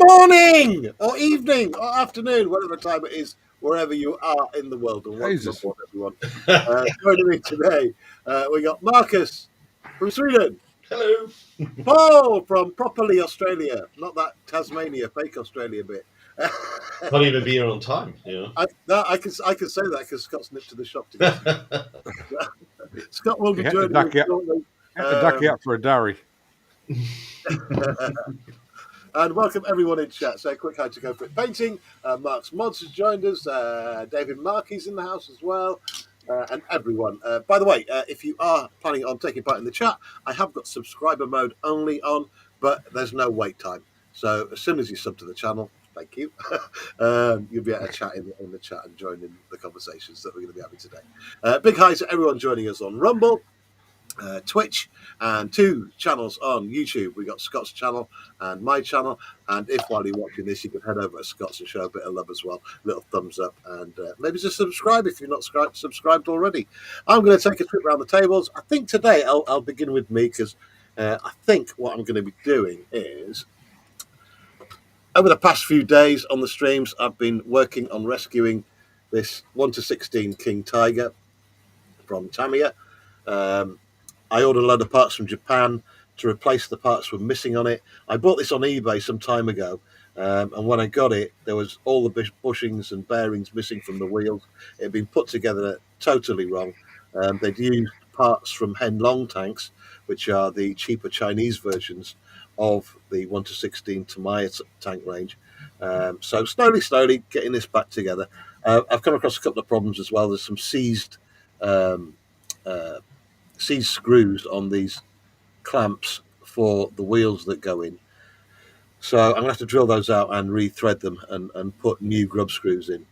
morning, or evening, or afternoon, whatever time it is, wherever you are in the world. And welcome Jesus. aboard, everyone. Joining me today, we got Marcus from Sweden, Hello. Paul from properly Australia, not that Tasmania fake Australia bit. Not even being on time, you know. I can say that because Scott's nipped to the shop to get some. Scott will be You had to joining us duck out. shortly. Had to duck out for a durry. And welcome everyone in chat. So, quick hi to Go For It Painting. Mark's Mods has joined us. David Markey's in the house as well. And everyone. By the way, if you are planning on taking part in the chat, I have got subscriber mode only on, but there's no wait time. So, as soon as you sub to the channel, thank you, you'll be able to chat in the chat and join in the conversations that we're going to be having today. Big hi to everyone joining us on Rumble. Twitch, and 2 channels on YouTube. We got Scott's channel and my channel. And if while you're watching this, you can head over to Scott's and show a bit of love as well. Little thumbs up, and maybe just subscribe if you're not subscribed already. I'm going to take a trip around the tables. I think today I'll begin with me because I think what I'm going to be doing is, over the past few days on the streams, I've been working on rescuing this 1-16 King Tiger from Tamiya. I ordered a load of parts from Japan to replace the parts we're missing on it. I bought this on eBay some time ago, and when I got it, there was all the bushings and bearings missing from the wheels. It had been put together totally wrong. They'd used parts from Henlong tanks, which are the cheaper Chinese versions of the 1-16 Tamiya tank range. So slowly getting this back together. I've come across a couple of problems as well. There's some seized screws on these clamps for the wheels that go in. So I'm going to have to drill those out and rethread them and put new grub screws in.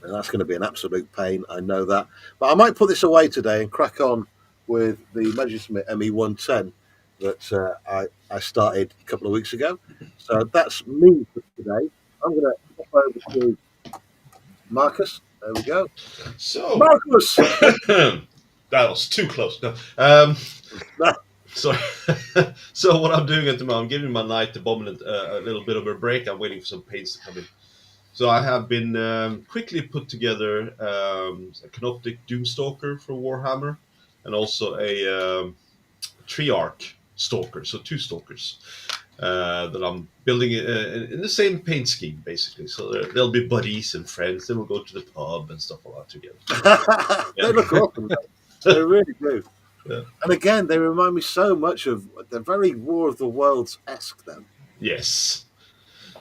And that's going to be an absolute pain, I know that. But I might put this away today and crack on with the Measuresmith ME110 that I started a couple of weeks ago. So that's me for today. I'm going to hop over to Marcus. There we go. So Marcus! that was too close. No. So, so what I'm doing at the moment, I'm giving my night abominant a little bit of a break. I'm waiting for some paints to come in. So I have been quickly put together a Canoptic Doomstalker for Warhammer, and also a Treyarch Stalker. So 2 Stalkers that I'm building in the same paint scheme, basically. So they'll be buddies and friends. Then we'll go to the pub and stuff like that together. They look awesome. They really do. Yeah. And again, they remind me so much of the very War of the Worlds-esque then. Yes.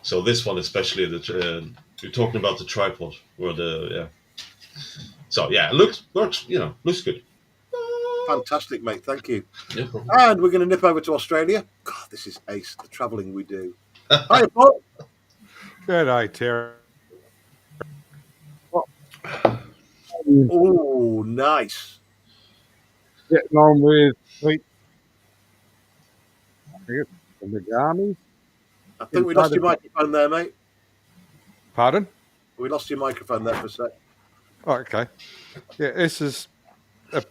So this one especially, you're talking about the tripod or the So yeah, it works, looks good. Fantastic, mate. Thank you. No problem. And we're going to nip over to Australia. God, this is ace, the travelling we do. Hi, Paul. Good day, Terry. Oh, nice. Getting on with Pete. From the army. I think we lost your microphone there, mate. Pardon? We lost your microphone there for a sec. Oh, okay. Yeah, this is a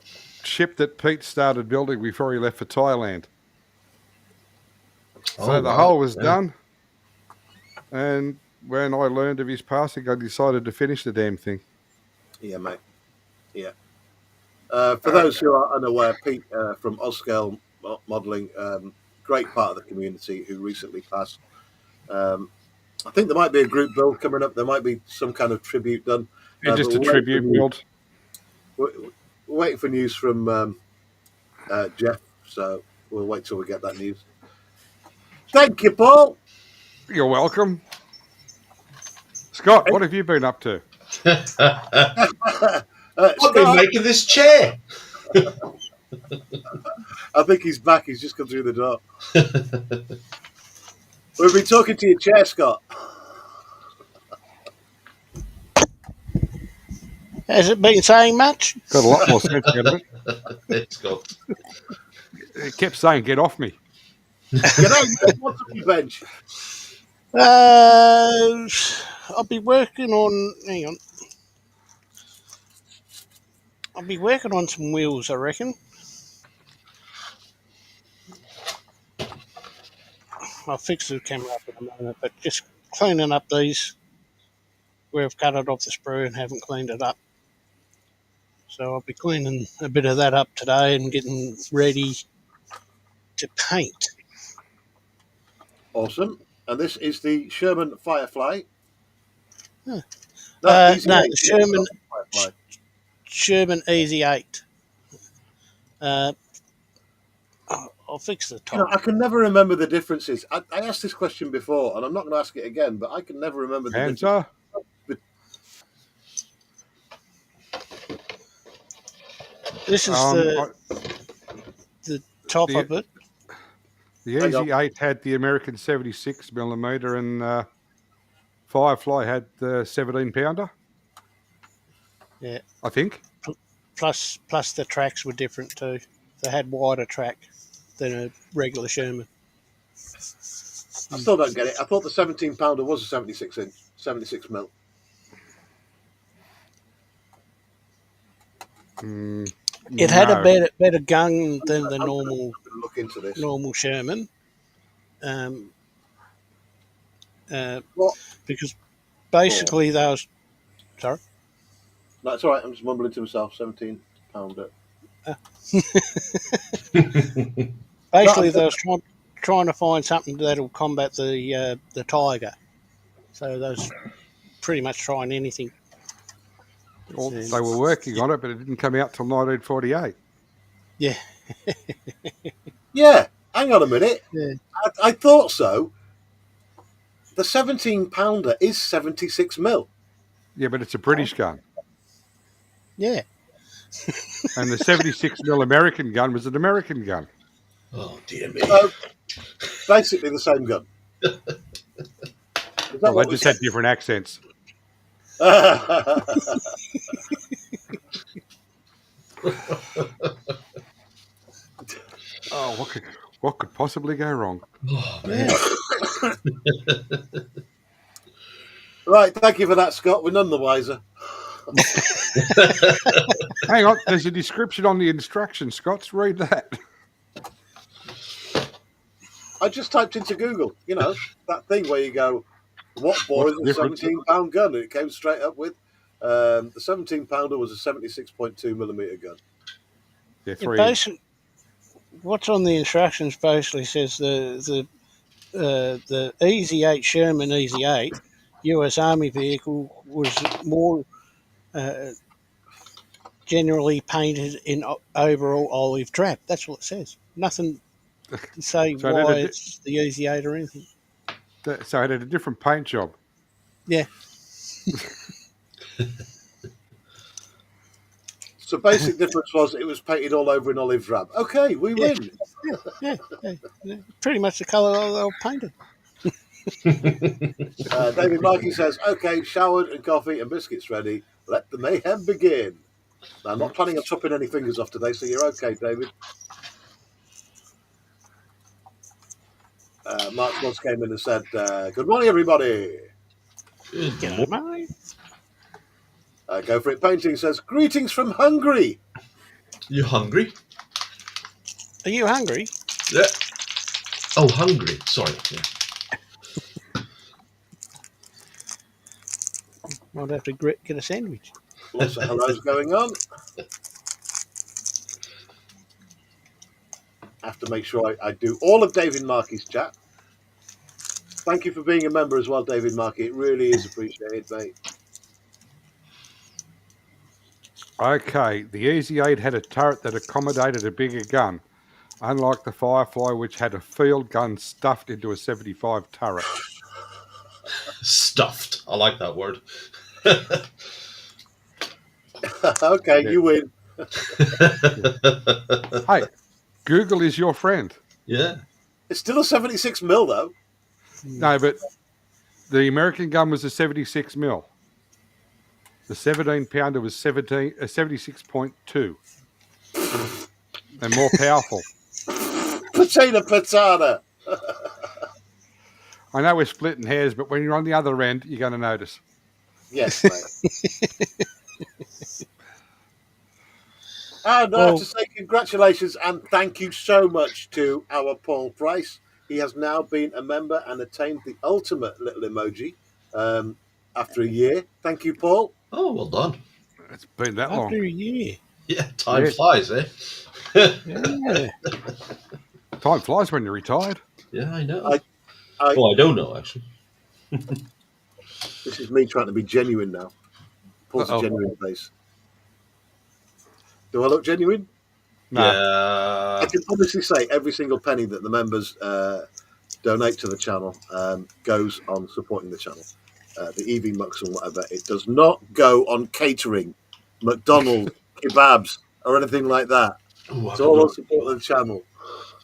ship that Pete started building before he left for Thailand. So the hull was done. And when I learned of his passing, I decided to finish the damn thing. Yeah, mate. Yeah. For those who are unaware, Pete from Oscale Modelling, great part of the community who recently passed. I think there might be a group build coming up. There might be some kind of tribute done. Just a tribute build. We're waiting for news from Jeff, so we'll wait till we get that news. Thank you, Paul. You're welcome. Scott, what have you been up to? I've been making this chair. I think he's back. He's just come through the door. We've been talking to your chair, Scott. Has it been saying much? Got a lot more sense out of it. It's got. It kept saying, "Get off me." Get out! What's on your bench? I'll be working on. Hang on. I'll be working on some wheels, I reckon. I'll fix the camera up in a moment, but just cleaning up these where I've cut it off the sprue and haven't cleaned it up. So I'll be cleaning a bit of that up today and getting ready to paint. Awesome. And this is the Sherman Firefly. Huh. No, Easy no, Eight, the Sherman Firefly. Sherman Easy 8. I'll fix the You know, top. I can never remember the differences. I asked this question before, and I'm not going to ask it again, but I can never remember the difference. Panzer. This is the top of it. The Easy 8 had the American 76 millimeter, and Firefly had the 17 pounder. Yeah. I think. Plus the tracks were different too. They had wider track than a regular Sherman. I still don't get it. I thought the 17 pounder was a 76 mil. It had a better gun than the Look into this. normal Sherman. Because basically those. Sorry. No, it's all right. I'm just mumbling to myself. 17 pounder. Basically, they was trying to find something that'll combat the Tiger. So they was pretty much trying anything. Well, they were working on it, but it didn't come out till 1948. Yeah. Yeah. Hang on a minute. Yeah. I thought so. The 17 pounder is 76 mil. Yeah, but it's a British gun. Yeah. And the 76 mil American gun was an American gun. Oh, dear me. Basically the same gun. Well, they just had different accents. Oh, what could possibly go wrong? Oh, man. Right, thank you for that, Scott. We're none the wiser. Hang on, there's a description on the instructions, Scott. Read that. I just typed into Google, you know, that thing where you go, what bore is a 17-pound gun? And it came straight up with the 17-pounder was a 76.2 millimeter gun. Yeah, what's on the instructions basically says the Easy 8 Sherman Easy 8 U.S. Army vehicle was more generally painted in overall olive drab. That's what it says. Nothing to say why it's the Easy 8 or anything. So it had a different paint job. Yeah. So basic difference was it was painted all over in olive drab. Okay, we win. Yeah. Pretty much the colour they were painted. David Markey says, okay, showered and coffee and biscuits ready. Let the mayhem begin. Now, I'm not planning on chopping any fingers off today, so you're okay, David. Mark once came in and said, good morning, everybody. Good morning. Go for it Painting says, greetings from Hungary. You hungry? Are you hungry? Yeah. Oh, hungry. Sorry. Yeah. Might have to get a sandwich. Lots of hellos going on. I have to make sure I do all of David Markey's chat. Thank you for being a member as well, David Markey. It really is appreciated, mate. Okay, the Easy 8 had a turret that accommodated a bigger gun, unlike the Firefly, which had a field gun stuffed into a 75 turret. Stuffed. I like that word. Okay, yeah. You win. Hey, Google is your friend. Yeah. It's still a 76 mil, though. No, but the American gun was a 76 mil. The 17-pounder was 76.2 and more powerful. Patana. I know we're splitting hairs, but when you're on the other end, you're going to notice. Yes, mate. And I have to say congratulations and thank you so much to our Paul Price. He has now been a member and attained the ultimate little emoji after a year. Thank you, Paul. Oh, well done. It's been that long. After a year. Yeah, time Yes. flies, eh? Yeah. Time flies when you're retired. Yeah, I know. I- I don't know, actually. This is me trying to be genuine now. Paul's a Uh-oh. genuine face. Do I look genuine? No. Yeah. I can honestly say every single penny that the members donate to the channel goes on supporting the channel. The EV Mucks and whatever. It does not go on catering, McDonald's, kebabs, or anything like that. Ooh, It's all on support of the channel.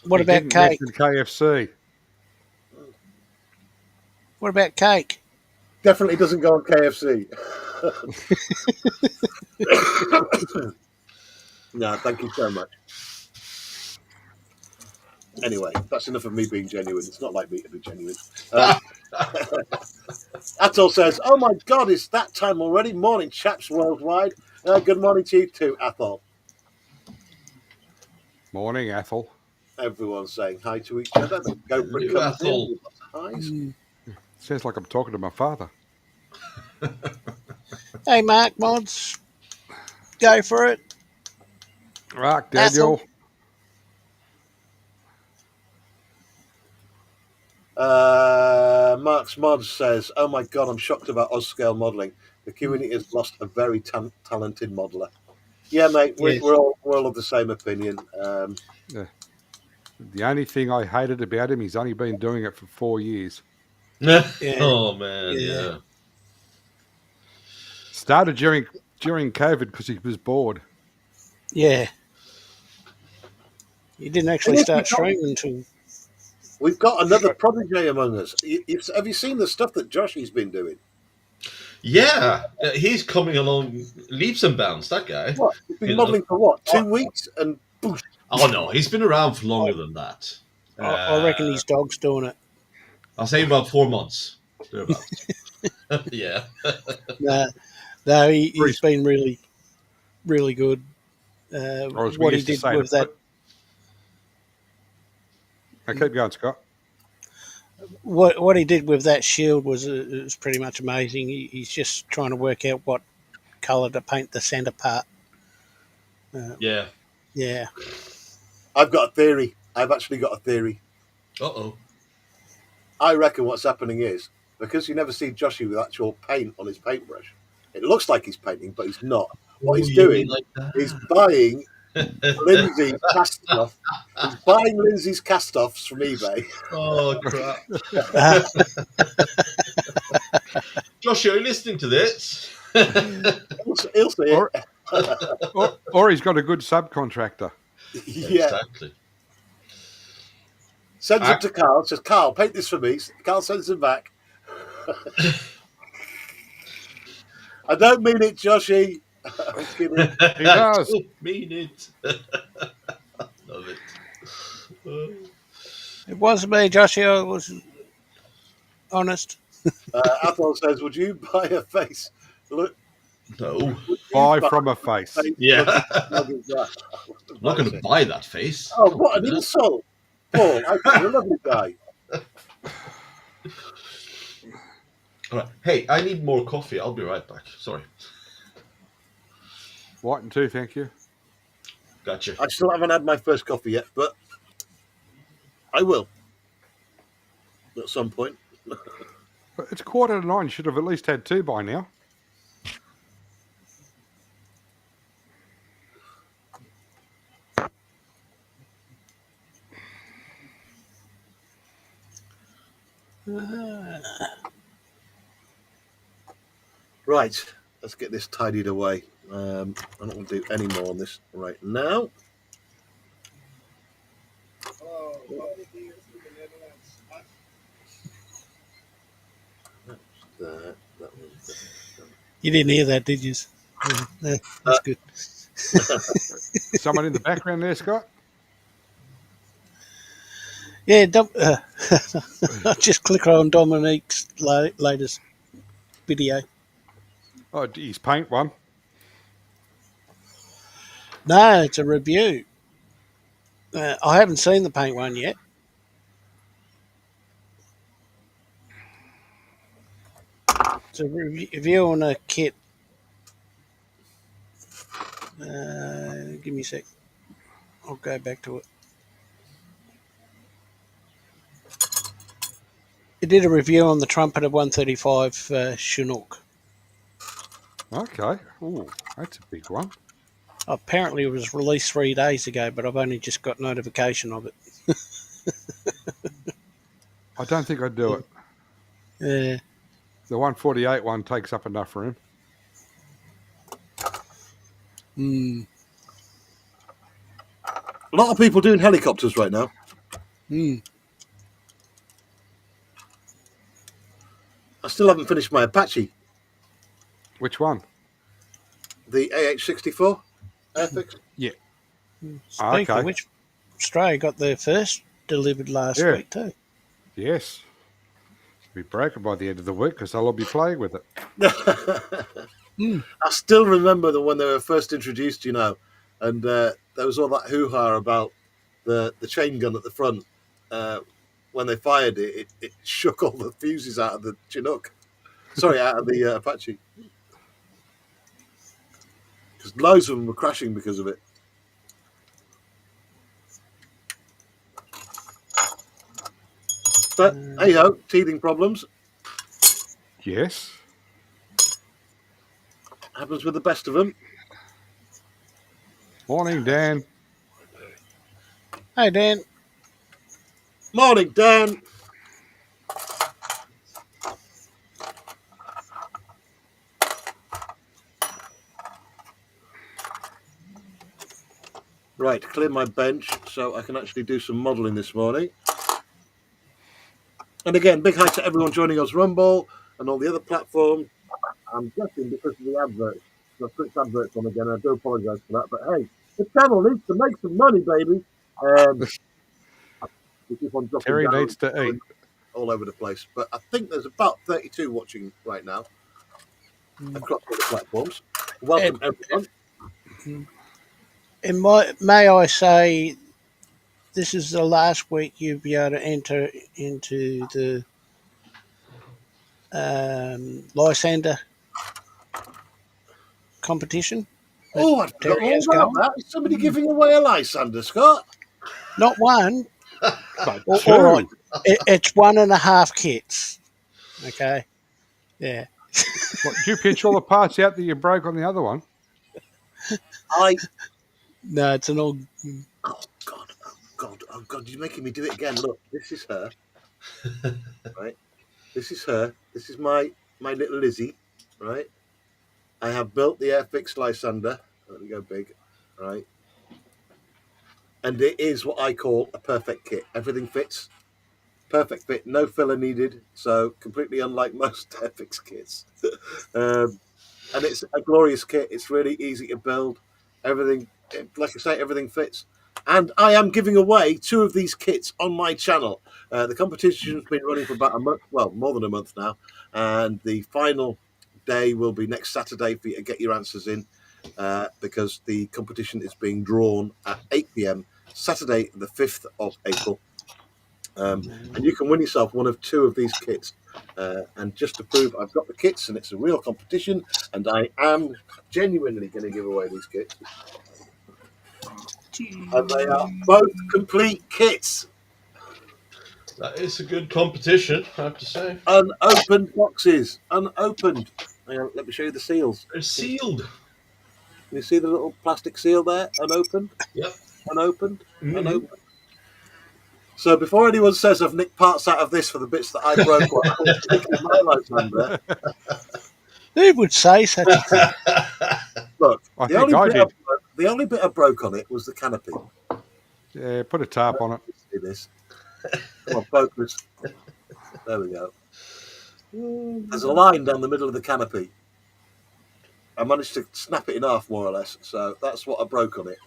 What You about didn't cake? mention KFC. What about cake? Definitely doesn't go on KFC. No, thank you so much. Anyway, that's enough of me being genuine. It's not like me to be genuine. Athol says, "Oh my God, it's that time already. Morning, chaps worldwide. Good morning to you too, Athol." Morning, Ethel. Everyone's saying hi to each other. The GoPro Hello, comes Athol. in with lots of highs. Sounds like I'm talking to my father. Hey, Mark, mods. Go for it. Right, Daniel. Mark's Mod says, "Oh my God, I'm shocked about Ozscale modelling. The community has lost a very talented modeller." Yeah, mate, Yes. we're all of the same opinion. The only thing I hated about him, he's only been doing it for 4 years. Yeah. Oh, man, Yeah. yeah. Started during COVID because he was bored. Yeah. You didn't actually Yes, start we got- streaming until. We've got another prodigy among us. Have you seen the stuff that Joshy's been doing? Yeah, he's coming along leaps and bounds, that guy. What? He's been You know. modelling for what? 2 weeks? And boosh. Oh, no, he's been around for longer than that. I reckon his dog's doing it. I'll say about 4 months. Thereabouts. Yeah. No, he's been really, really good. Or as we What he used to did say, with that. Now, keep going, Scott. What he did with that shield was pretty much amazing. He's just trying to work out what colour to paint the centre part. Yeah. Yeah. I've got a theory. I've actually got a theory. Uh-oh. I reckon what's happening is, because you never see Joshy with actual paint on his paintbrush, it looks like he's painting, but he's not. What he's doing is buying Lindsay's cast-off. He's buying Lindsay's cast-offs from eBay. Oh, crap. Josh, are you listening to this? He'll see it. Or he's got a good subcontractor. Yeah. Exactly. Sends it to Carl. Says, "Carl, paint this for me." Carl sends him back. I don't mean it, Joshy. I'm kidding. He does. I don't mean it. Love it. It wasn't me, Joshie. I was honest. Athol says, "Would you buy a face? Look, No. would you Buy from a face. Yeah. looking like that?" I'm not going to buy that face. Oh, what an insult! Paul, I think you're a lovely guy. All right. Hey, I need more coffee. I'll be right back. Sorry. White and two, thank you. Gotcha. I still haven't had my first coffee yet, but I will at some point. But it's 8:45. You should have at least had two by now. Right, let's get this tidied away. I don't want to do any more on this right now. That was You didn't hear that, did you? Yeah, that's good. Someone in the background there, Scott? Yeah, just click on Dominique's latest video. Oh, he's paint one. No, it's a review. I haven't seen the paint one yet. It's a review on a kit. Give me a sec. I'll go back to it. It did a review on the Trumpeter 135 Chinook. Okay. Ooh, that's a big one. Apparently, it was released 3 days ago, but I've only just got notification of it. I don't think I'd do it. Yeah. The 148 one takes up enough room. Mm. A lot of people doing helicopters right now. Mm. I still haven't finished my Apache, Which one? the AH-64 Airfix. Yeah. Speaking Okay. of which, Australia got their first delivered last Yeah. week too. Yes. It'll be broken by the end of the week because they'll all be playing with it. Mm. I still remember when they were first introduced, you know, and there was all that hoo-ha about the chain gun at the front. When they fired it, it shook all the fuses out of the Chinook. Sorry, out of the Apache. Because loads of them were crashing because of it. But hey ho, teething problems Yes. happens with the best of them. Morning, Dan. Hey Dan, Morning, Dan. Right, clear my bench so I can actually do some modelling this morning. And again, big hi to everyone joining us Rumble and all the other platforms. I'm guessing because of the adverts. I've clicked adverts on again. I do apologise for that. But hey, the channel needs to make some money, baby. We keep on dropping Terry down needs to eat. all over the place. But I think there's about 32 watching right now across all the platforms. Welcome, everyone. and may I say, this is the last week you'll be able to enter into the Lysander competition. Oh, I'd forgotten Terry has all about going. that. Is somebody giving away a Lysander, Scott? Not one. But All two. right, it's 1.5 kits. Okay. Yeah. What, did you pinch all the parts out that you broke on the other one? No, it's an old. Oh God! You're making me do it again. Look, this is her. Right. This is her. This is my little Lizzie. Right. I have built the Airfix Lysander. Let me go big. Right. And it is what I call a perfect kit. Everything fits. Perfect fit. No filler needed. So completely unlike most Airfix kits. And it's a glorious kit. It's really easy to build. Everything, like I say, everything fits. And I am giving away 2 of these kits on my channel. The competition's been running for about a month, well, more than a month now. And the final day will be next Saturday for you to get your answers in, because the competition is being drawn at 8 p.m. Saturday, the 5th of April. And you can win yourself one of 2 of these kits. And just to prove I've got the kits and it's a real competition, and I am genuinely going to give away these kits. And they are both complete kits. That is a good competition, I have to say. Unopened boxes. Unopened. Hang on, let me show you the seals. They're sealed. Can you see the little plastic seal there? Unopened. Yep. Unopened. Mhm. Unopened. So before anyone says I've nicked parts out of this for the bits that I broke while I was making my Lysander, Who would say such a thing? look, I think I did. the only bit I broke on it was the canopy. Yeah, put a tarp on it. See this? Come on, focus. There we go. There's a line down the middle of the canopy. I managed to snap it in half, more or less. So that's what I broke on it.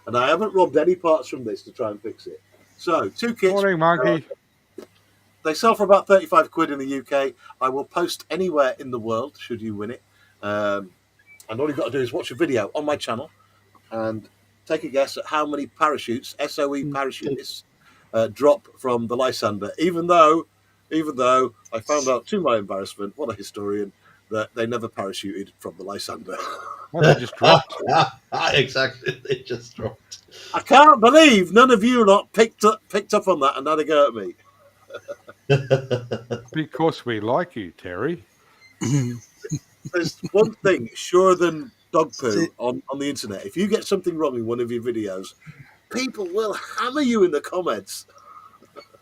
And I haven't robbed any parts from this to try and fix it. So 2 kits. Morning, monkey. They sell for about 35 quid in the UK. I will post anywhere in the world should you win it. And all you've got to do is watch a video on my channel and take a guess at how many parachutes, SOE parachutists, drop from the Lysander. Even though I found out, to my embarrassment, what a historian, that they never parachuted from the Lysander. Well, they just dropped. Exactly. They just dropped. I can't believe none of you lot picked up on that and had a go at me. Because we like you, Terry. There's one thing surer than dog poo on the internet. If you get something wrong in one of your videos, people will hammer you in the comments.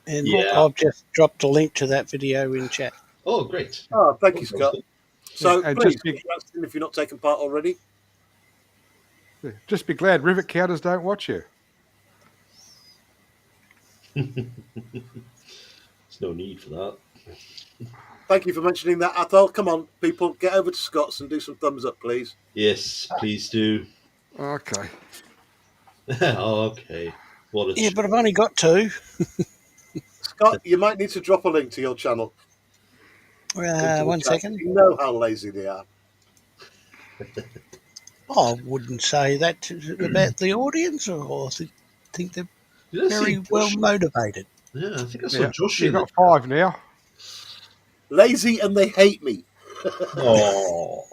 And Yeah. I've just dropped a link to that video in chat. Oh, great. Oh, thank you, Scott. So Yeah, and please, just be- if you're not taking part already. Just be glad rivet counters don't watch you. There's no need for that. Thank you for mentioning that, Athol. Come on, people, get over to Scott's and do some thumbs up, please. Yes, please do. Okay. Okay. What a Yeah, but I've only got 2. Scott, you might need to drop a link to your channel. into the 1 chat. second. You know how lazy they are. I wouldn't say that about the audience, or I think they're Did I see very well Josh? motivated. Yeah, I think I saw Yeah, Josh you in got it. 5 now. Lazy and they hate me. Oh.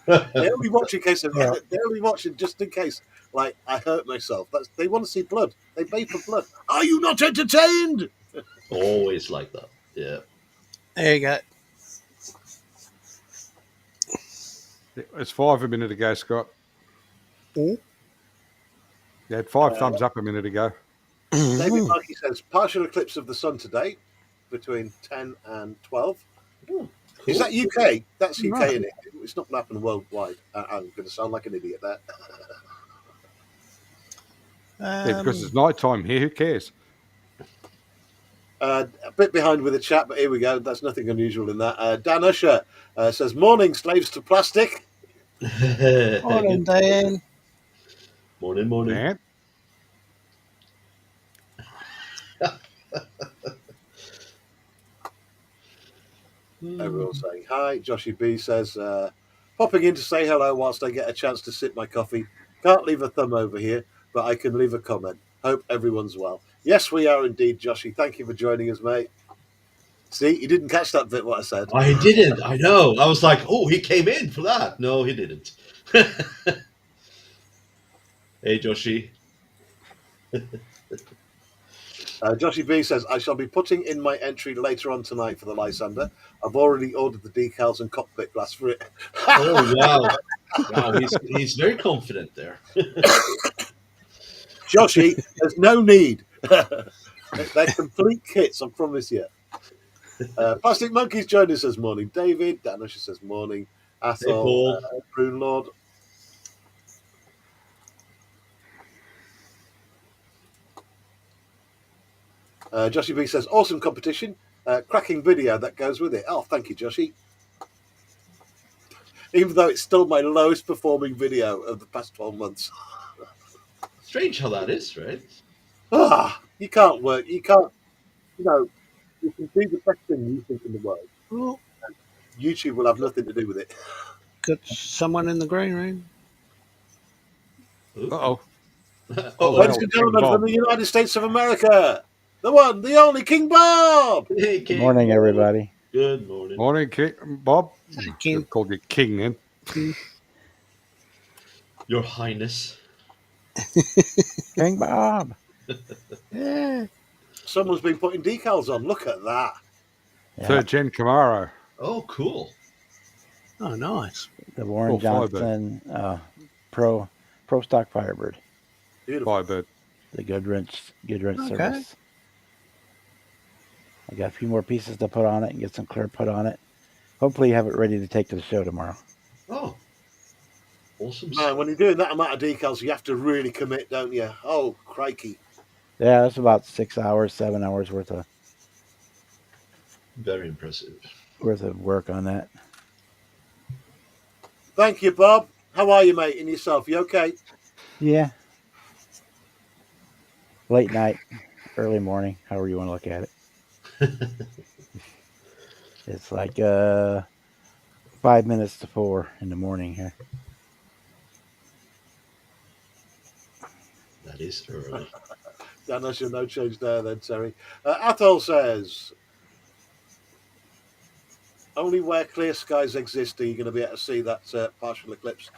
They only watch in case of, Yeah. they only watch it just in case, like, I hurt myself. They want to see blood. They bay for blood. Are you not entertained? Always like that. Yeah. There you go. It's 5 a minute ago, Scott. Mm. You had 5 thumbs up a minute ago. David Markey says, partial eclipse of the sun today between 10 and 12. Oh, Is that UK? That's UK, Right. isn't it? It's not going to happen worldwide. I'm going to sound like an idiot there. Yeah, because it's night time here. Who cares? A bit behind with the chat, but here we go. That's nothing unusual in that. Dan Usher says, morning, slaves to plastic. Morning, Dan. Morning. Man. Everyone's saying hi. Joshy B says, popping in to say hello whilst I get a chance to sip my coffee. Can't leave a thumb over here, but I can leave a comment. Hope everyone's well. Yes, we are indeed, Joshy. Thank you for joining us, mate. See, you didn't catch that bit, what I said. I didn't. I know. I was like, oh, he came in for that. No, he didn't. Hey, Joshi. Joshy B says, I shall be putting in my entry later on tonight for the Lysander. I've already ordered the decals and cockpit glass for it. Oh, wow. Wow, he's very confident there. Joshy, there's no need. They're complete kits, I promise you. Plastic Monkeys joined us this morning. David, Dan Usher says morning. Hey, Athol, Paul. Prune Lord. Joshy B says, awesome competition. Cracking video that goes with it. Oh, thank you, Joshy. Even though it's still my lowest performing video of the past 12 months. Strange how that is, right? You can't work. You can't, you know, you can do the best thing you think in the world. Oh, YouTube will have nothing to do with it. got someone in the green room. Uh-oh. Oh, Ladies wow. and gentlemen King from the United States of America, the one, the only King Bob. hey, Good King. morning, everybody. Good morning. Morning, King. Bob. King. Called you King then. Your Highness. King Bob. Yeah. Someone's been putting decals on. Look at that. Yeah, 3rd gen Camaro. Oh, cool. Oh, nice. the Warren Oh, Firebird. Johnson Pro Stock Firebird, Beautiful. Firebird. the Goodwrench Okay. service. I got a few more pieces to put on it and get some clear put on it. Hopefully, have it ready to take to the show tomorrow. Oh. Awesome. Man, when you're doing that amount of decals, you have to really commit, don't you? Oh, crikey. Yeah, it's about 6 hours, 7 hours worth of Very impressive. work on that. Thank you, Bob. How are you, mate, and yourself? You okay? Yeah, late night, early morning, however you want to look at it. It's like 5 minutes to 4 in the morning here. That is early. Dan Usher, no change there then, Terry. Athol says, only where clear skies exist are you going to be able to see that partial eclipse.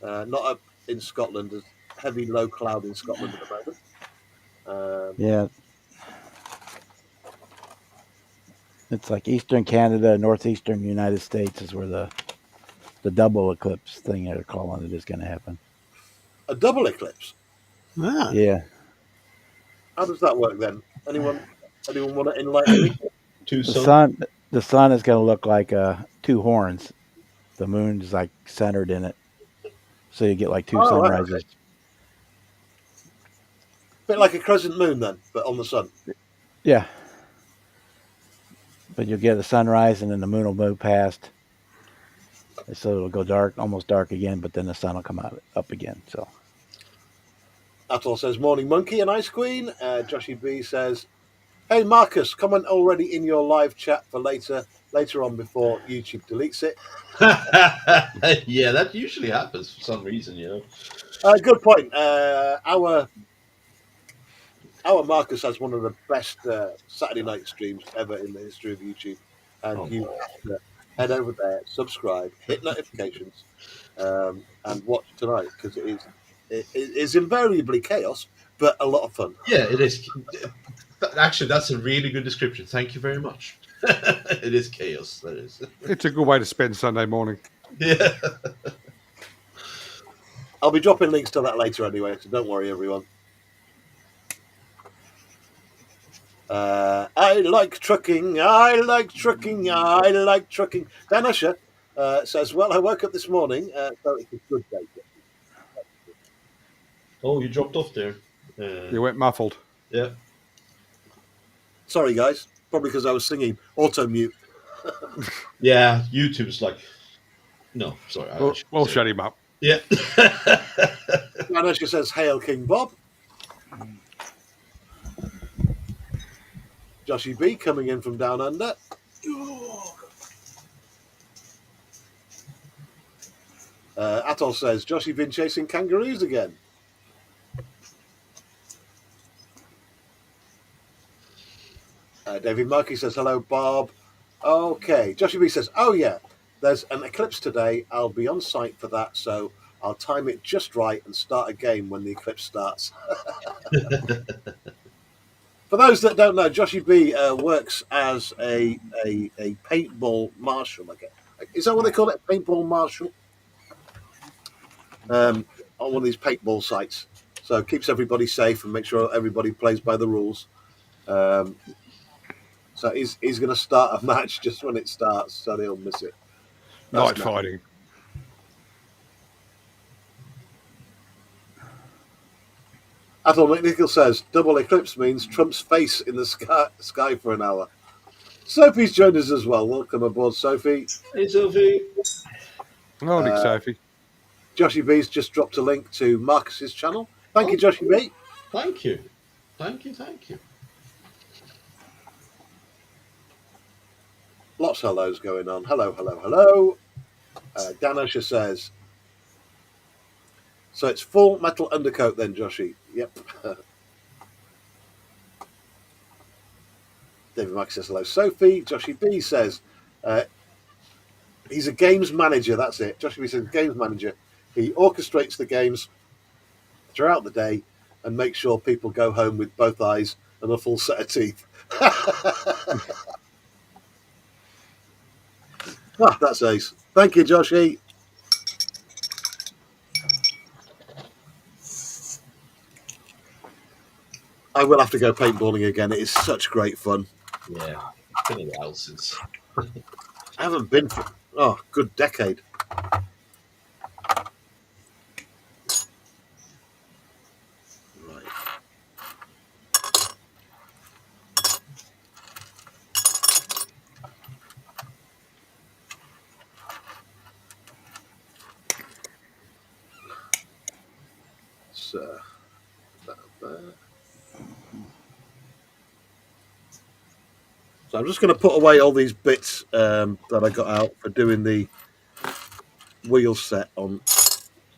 Not up in Scotland. There's heavy low cloud in Scotland at the moment. Yeah. It's like eastern Canada, northeastern United States is where the double eclipse thing they're calling it is going to happen. A double eclipse. Ah, Yeah. How does that work then? Anyone want to enlighten me? Two The sun. sun is going to look like two horns. The moon's like centered in it. So you get like two Oh, right, sunrises. okay. Bit like a crescent moon then, but on the sun. Yeah. But you'll get a sunrise and then the moon will move past. So it'll go dark, almost dark again, but then the sun will come out up again. So Atul says, morning monkey and ice queen. Joshy B says, hey Marcus, comment already in your live chat for later on before YouTube deletes it. Yeah, that usually happens for some reason, you know. Good point. Our Marcus has one of the best Saturday night streams ever in the history of YouTube, and Oh, you boy. have to head over there, subscribe, hit notifications, and watch tonight because it is invariably chaos, but a lot of fun. Yeah, it is. Actually, that's a really good description. Thank you very much. It is chaos. That is. It's a good way to spend Sunday morning. Yeah. I'll be dropping links to that later anyway, so don't worry, everyone. I like trucking. I like trucking. I like trucking. Dan Usher says, "Well, I woke up this morning, so it's a good day." Oh, you dropped off there. You went muffled. Yeah. Sorry, guys. Probably because I was singing auto mute. Yeah. YouTube's like, no, sorry. We'll shut him up. Yeah. Dan Usher says, "Hail King Bob." Joshy B coming in from down under. Atoll says, Joshy been chasing kangaroos again. David Markey says, hello, Bob. Okay. Joshy B says, oh, yeah, there's an eclipse today. I'll be on site for that, so I'll time it just right and start a game when the eclipse starts. For those that don't know, Joshy B works as a paintball marshal. Is that what they call it? Paintball marshal? On one of these paintball sites. So it keeps everybody safe and make sure everybody plays by the rules. So he's going to start a match just when it starts, so they'll miss it. Night fighting. Atul McNichol says, double eclipse means Trump's face in the sky for an hour. Sophie's joined us as well. Welcome aboard, Sophie. Hey, Sophie. Morning, Sophie. Joshy B's just dropped a link to Marcus's channel. Thank you, Joshy B. Thank you. Thank you. Thank you. Lots of hellos going on. Hello, hello, hello. Dan Usher says, so it's full metal undercoat then, Joshy. Yep. David Mike says hello, Sophie. Joshy B says he's a games manager. That's it. Joshy B says games manager. He orchestrates the games throughout the day and makes sure people go home with both eyes and a full set of teeth. That's ace. Thank you, Joshy. I will have to go paintballing again. It is such great fun. Yeah. It's been a while since. I haven't been for good decade. Right. So I'm just going to put away all these bits that I got out for doing the wheel set on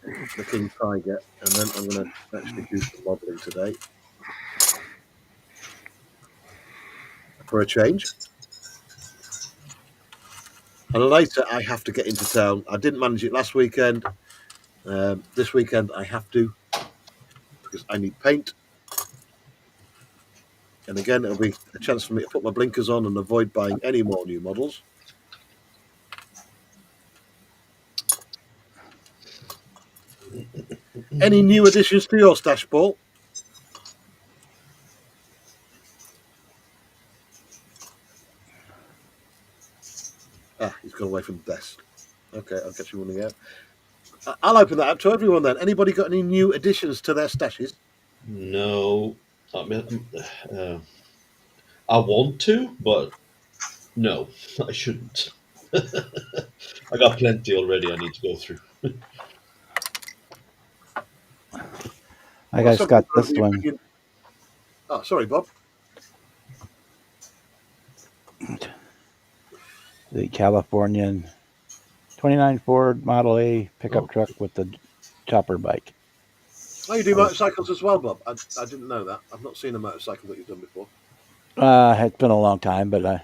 the King Tiger, and then I'm going to actually do some modelling today for a change. And later, I have to get into town. I didn't manage it last weekend. This weekend, I have to because I need paint. And again, it'll be a chance for me to put my blinkers on and avoid buying any more new models. Any new additions to your stash, Paul? He's gone away from the desk. Okay, I'll catch you running out. I'll open that up to everyone then. Anybody got any new additions to their stashes? No, I mean, I want to, but no, I shouldn't. I got plenty already. I need to go through. I just got this one. Oh, sorry, Bob. The Californian 29 Ford Model A pickup truck with the chopper bike. Oh, you do motorcycles as well, Bob? I didn't know that. I've not seen a motorcycle that you've done before. It's been a long time, but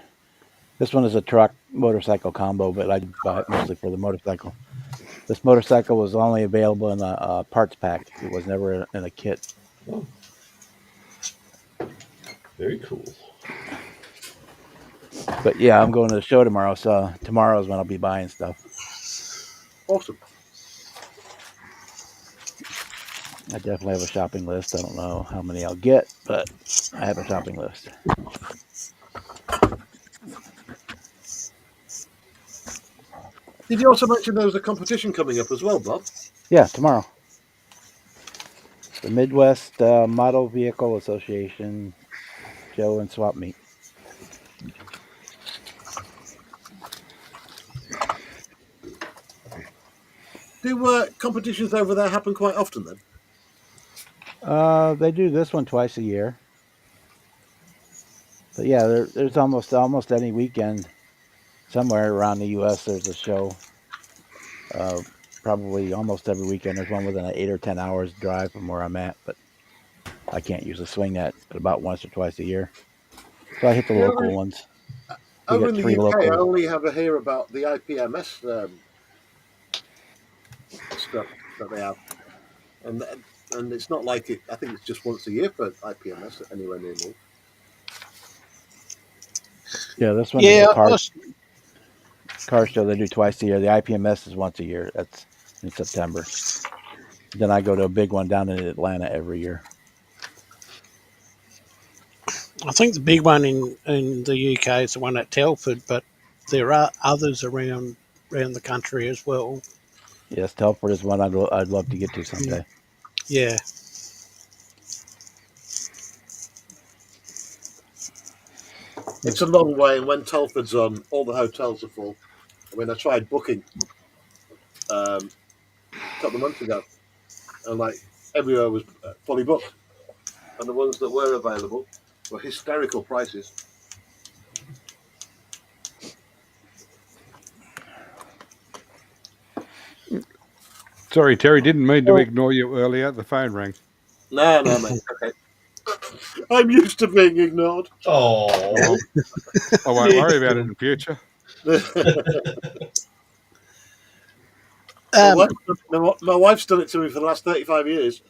this one is a truck motorcycle combo, but I buy it mostly for the motorcycle. This motorcycle was only available in a parts pack. It was never in a kit. Oh. Very cool. But yeah, I'm going to the show tomorrow, so tomorrow is when I'll be buying stuff. Awesome. I definitely have a shopping list. I don't know how many I'll get, but I have a shopping list. Did you also mention there was a competition coming up as well, Bob? Yeah, tomorrow. The Midwest Model Vehicle Association show and swap meet. Do competitions over there happen quite often then? They do this one twice a year. But yeah, there's almost any weekend somewhere around the U.S. there's a show. Probably almost every weekend there's one within an 8 or 10 hours drive from where I'm at, but I can't usually swing that but about once or twice a year. So I hit the local ones. Over in the UK, I only ever hear about the IPMS stuff that they have, and it's not like it. I think it's just once a year for IPMS anywhere near me. Yeah, this one is a car show they do twice a year. The IPMS is once a year. That's in September. Then I go to a big one down in Atlanta every year. I think the big one in the UK is the one at Telford, but there are others around the country as well. Yes, Telford is one I'd love to get to someday. Yeah. It's a long way, and when Telford's on, all the hotels are full. I mean, I tried booking a couple of months ago, and like everywhere was fully booked, and the ones that were available were hysterical prices. Sorry, Terry, didn't mean to ignore you earlier. The phone rang. No, mate. Okay. I'm used to being ignored. Oh, I won't worry about it in future. My wife's done it to me for the last 35 years.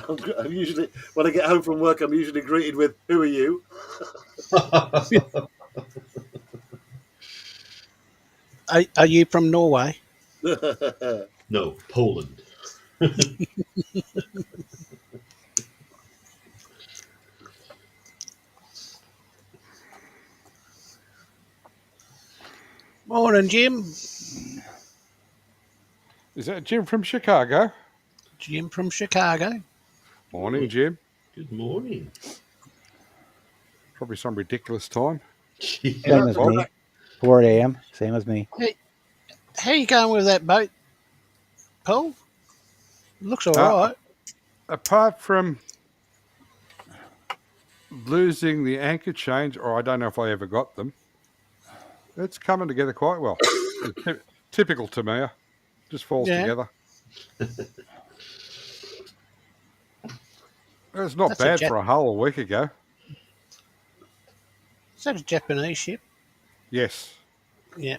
I'm usually, when I get home from work, I'm usually greeted with, "Who are you?" Are you from Norway? No, Poland. Morning, Jim. Is that Jim from Chicago? Jim from Chicago. Morning, Jim. Good morning. Probably some ridiculous time. Same as me. 4 a.m. Same as me. Hey, how you going with that boat, Paul? Looks all right. Apart from losing the anchor chains, or I don't know if I ever got them, it's coming together quite well. Typical Tamir. Just falls together. It's not That's a bad Jap- for a hull a week ago. Is that a Japanese ship? Yes. Yeah.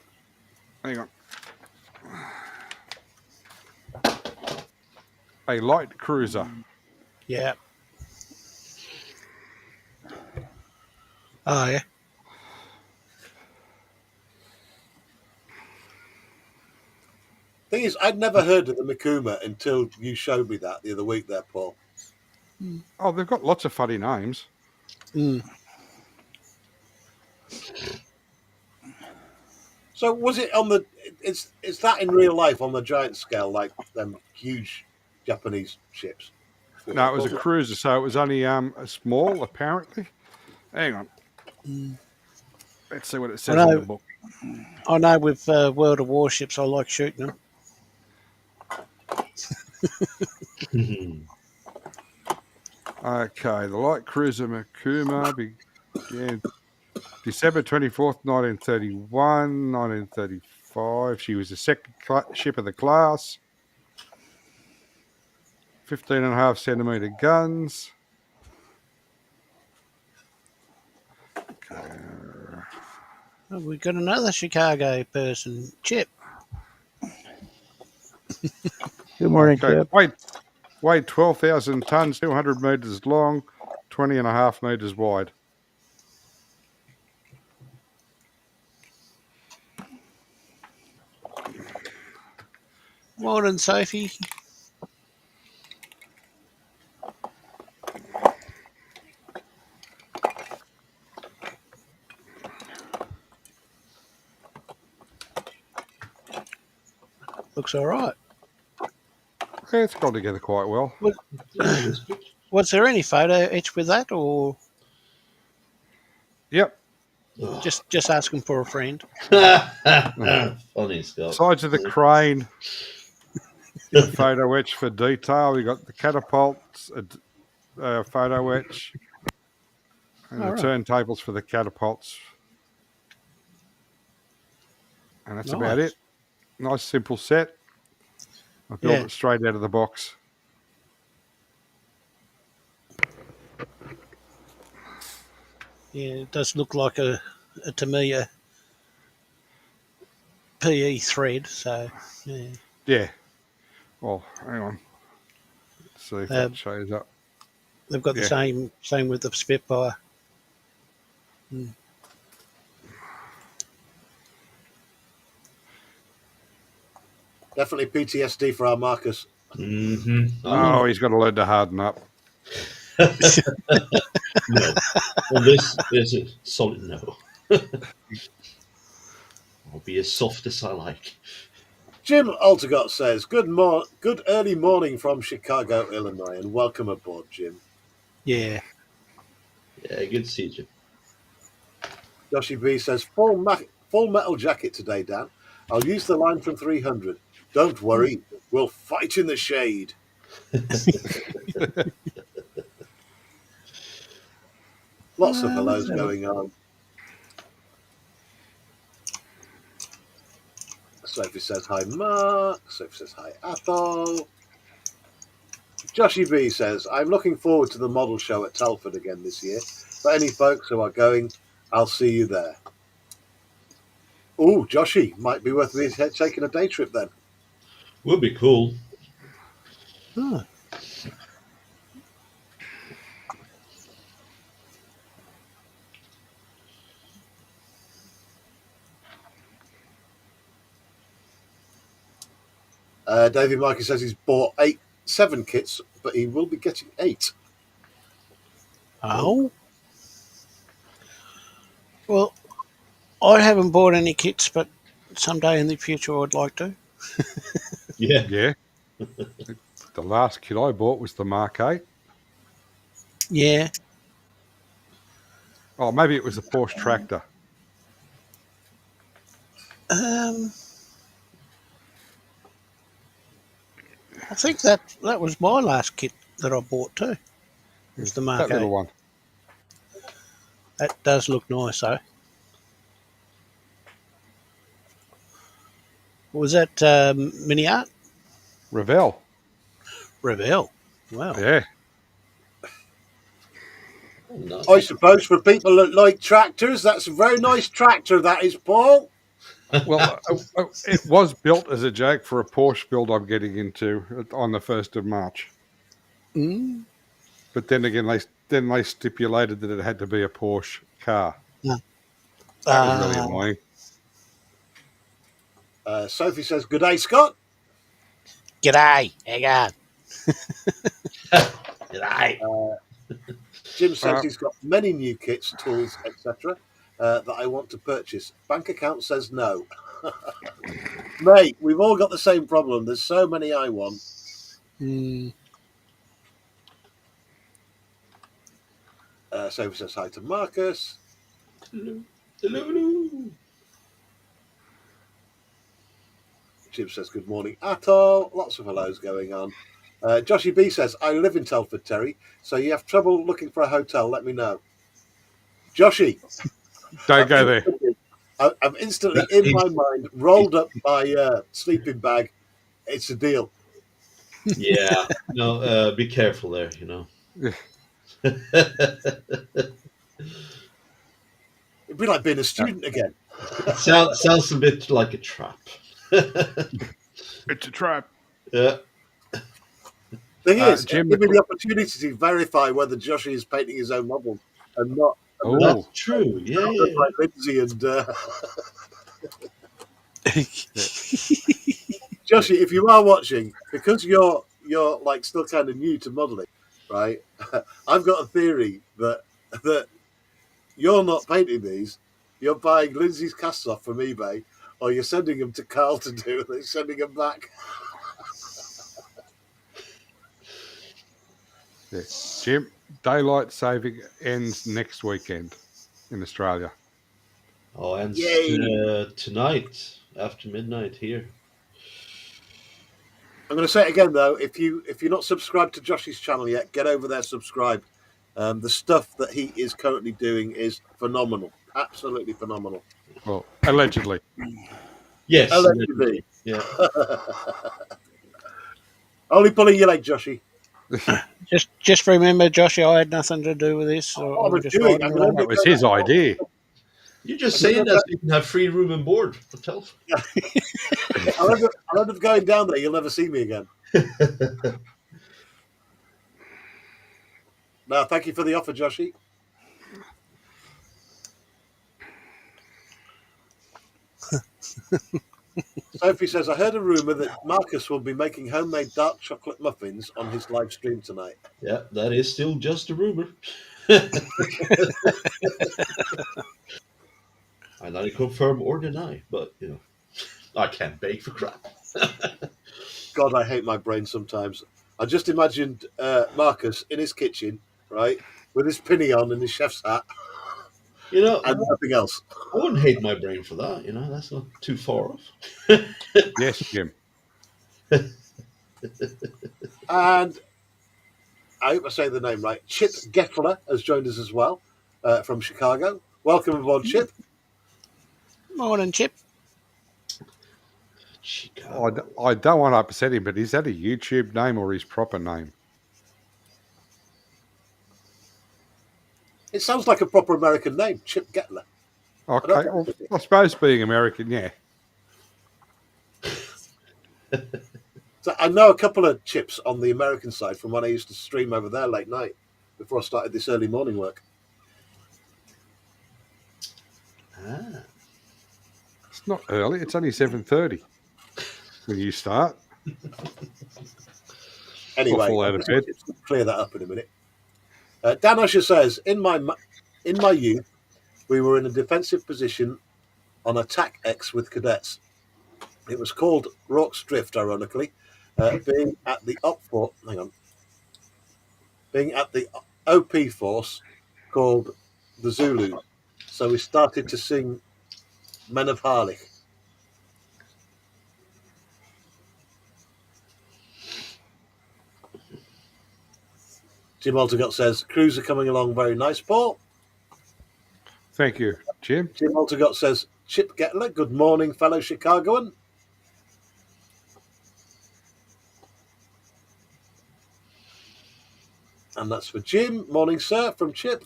Hang on. A light cruiser. Yeah. Oh, yeah. Thing is, I'd never heard of the Mikuma until you showed me that the other week there, Paul. Oh, they've got lots of funny names. Mm. So was it on the? It's that in real life on the giant scale, like them huge Japanese ships. No, it was a cruiser, so it was only a small, apparently. Hang on. Mm. Let's see what it I says in the know. book. I know. With World of Warships, I like shooting them. Okay, the light cruiser Mikuma began December 24th, 1931, 1935. She was the second ship of the class. 15.5 centimetre guns. Okay. Oh, we got another Chicago person, Chip. Good morning, Okay. Chip. Weighed 12,000 tonnes, 200 metres long, 20.5 metres wide. Morning, Sophie. Looks all right. Yeah, it's gone together quite well. Was there any photo etched with that, or Yep. just asking for a friend? Funny, Scott. Sides of the crane, a photo etch for detail. We got the catapults, a photo etch, and All the right. turntables for the catapults. And that's about Nice. it. Nice, simple set. I built Yeah. it straight out of the box. Yeah, it does look like a Tamiya PE thread. So, yeah. Yeah. Well, hang on. Let's see if that shows up. They've got the Yeah. same with the Spitfire. Mm. Definitely PTSD for our Marcus. Mm-hmm. Oh, he's got to learn to harden up. No. Well, this is a solid no. I'll be as soft as I like. Jim Altegott says, good early morning from Chicago, Illinois, and welcome aboard, Jim. Yeah. Yeah, good to see you. Joshy B says, full metal jacket today, Dan. I'll use the line from 300. Don't worry, we'll fight in the shade. Lots of hellos going on. Sophie says, hi, Mark. Sophie says, hi, Apple. Joshy B says, I'm looking forward to the model show at Telford again this year. For any folks who are going, I'll see you there. Oh, Joshy, might be worth me taking a day trip then. Would be cool. Huh. David Markey says he's bought 7 kits, but he will be getting 8. Oh. Well, I haven't bought any kits, but someday in the future I'd like to. Yeah. Yeah. The last kit I bought was the Mark 8. Yeah. Oh, maybe it was the Porsche tractor. I think that was my last kit that I bought too. It was the Mark That little 8. one. That does look nice, though. Was that Mini Art? Revell. Revell. Wow. Yeah. Nice. I suppose for people that like tractors, that's a very nice tractor, that is, Paul. Well, it was built as a joke for a Porsche build I'm getting into on the 1st of March. Mm. But then again, they stipulated that it had to be a Porsche car. Yeah. That was really annoying. Sophie says, "Good day, Scott." G'day. Hang on. Right. Jim says he's got many new kits, tools, etc. That I want to purchase. Bank account says no. Mate, we've all got the same problem. There's so many I want. Mm. Sophie says hi to Marcus. Hello. Hello. Jim says good morning, Atoll. Lots of hellos going on. Joshy B says, I live in Telford, Terry, so you have trouble looking for a hotel, let me know. Joshy. Don't go there. I'm instantly in my mind, rolled up my sleeping bag. It's a deal. Yeah. No, be careful there, you know. It'd be like being a student again. Sounds a bit like a trap. It's a trap. Yeah. Thing is, Jim, give me the opportunity to verify whether Joshy is painting his own model and not. Oh. That's true. Yeah. Like Lindsay and Joshy, if you are watching, because you're like still kind of new to modelling, right? I've got a theory that you're not painting these. You're buying Lindsay's casts off from eBay, or you're sending them to Carl to do, and then sending them back. Yeah. Jim, daylight saving ends next weekend in Australia. Oh, and Yay. Tonight after midnight here. I'm going to say it again though. If you're not subscribed to Joshy's channel yet, get over there, subscribe. The stuff that he is currently doing is phenomenal, absolutely phenomenal. Well, allegedly. Yes. Allegedly. Yeah. Only pulling your leg, Joshy. Just remember, Josh, I had nothing to do with this. So What I'm I'm just doing, riding I'm along. That was his idea. You're just saying that so you can have free room and board for Telford. I'll end up going down there. You'll never see me again. No, thank you for the offer, Joshy. Sophie says, I heard a rumour that Marcus will be making homemade dark chocolate muffins on his live stream tonight. Yeah, that is still just a rumor. I neither confirm or deny, but you know, I can't bake for crap. God, I hate my brain sometimes. I just imagined Marcus in his kitchen, right, with his pinny on and his chef's hat You know, and nothing else. I wouldn't hate my brain for that. You know, that's not too far off. Yes, Jim. And I hope I say the name right. Chip Gettler has joined us as well from Chicago. Welcome aboard, Chip. Morning, Chip. Chicago. I don't want to upset him, but is that a YouTube name or his proper name? It sounds like a proper American name, Chip Gettler. Okay, well, I suppose being American, yeah. So I know a couple of Chips on the American side from when I used to stream over there late night before I started this early morning work. Ah. It's not early. It's only 7:30 when you start. Anyway, Fall out of bed. Clear that up in a minute. Dan Usher says, in my youth, we were in a defensive position on attack X with cadets. It was called Rorke's Drift, ironically, being at the OP force called the Zulus. So we started to sing Men of Harlech. Jim Altergott says, crews are coming along very nice, Paul. Thank you, Jim. Jim Altergott says, Chip Gettler, good morning, fellow Chicagoan. And that's for Jim. Morning, sir, from Chip.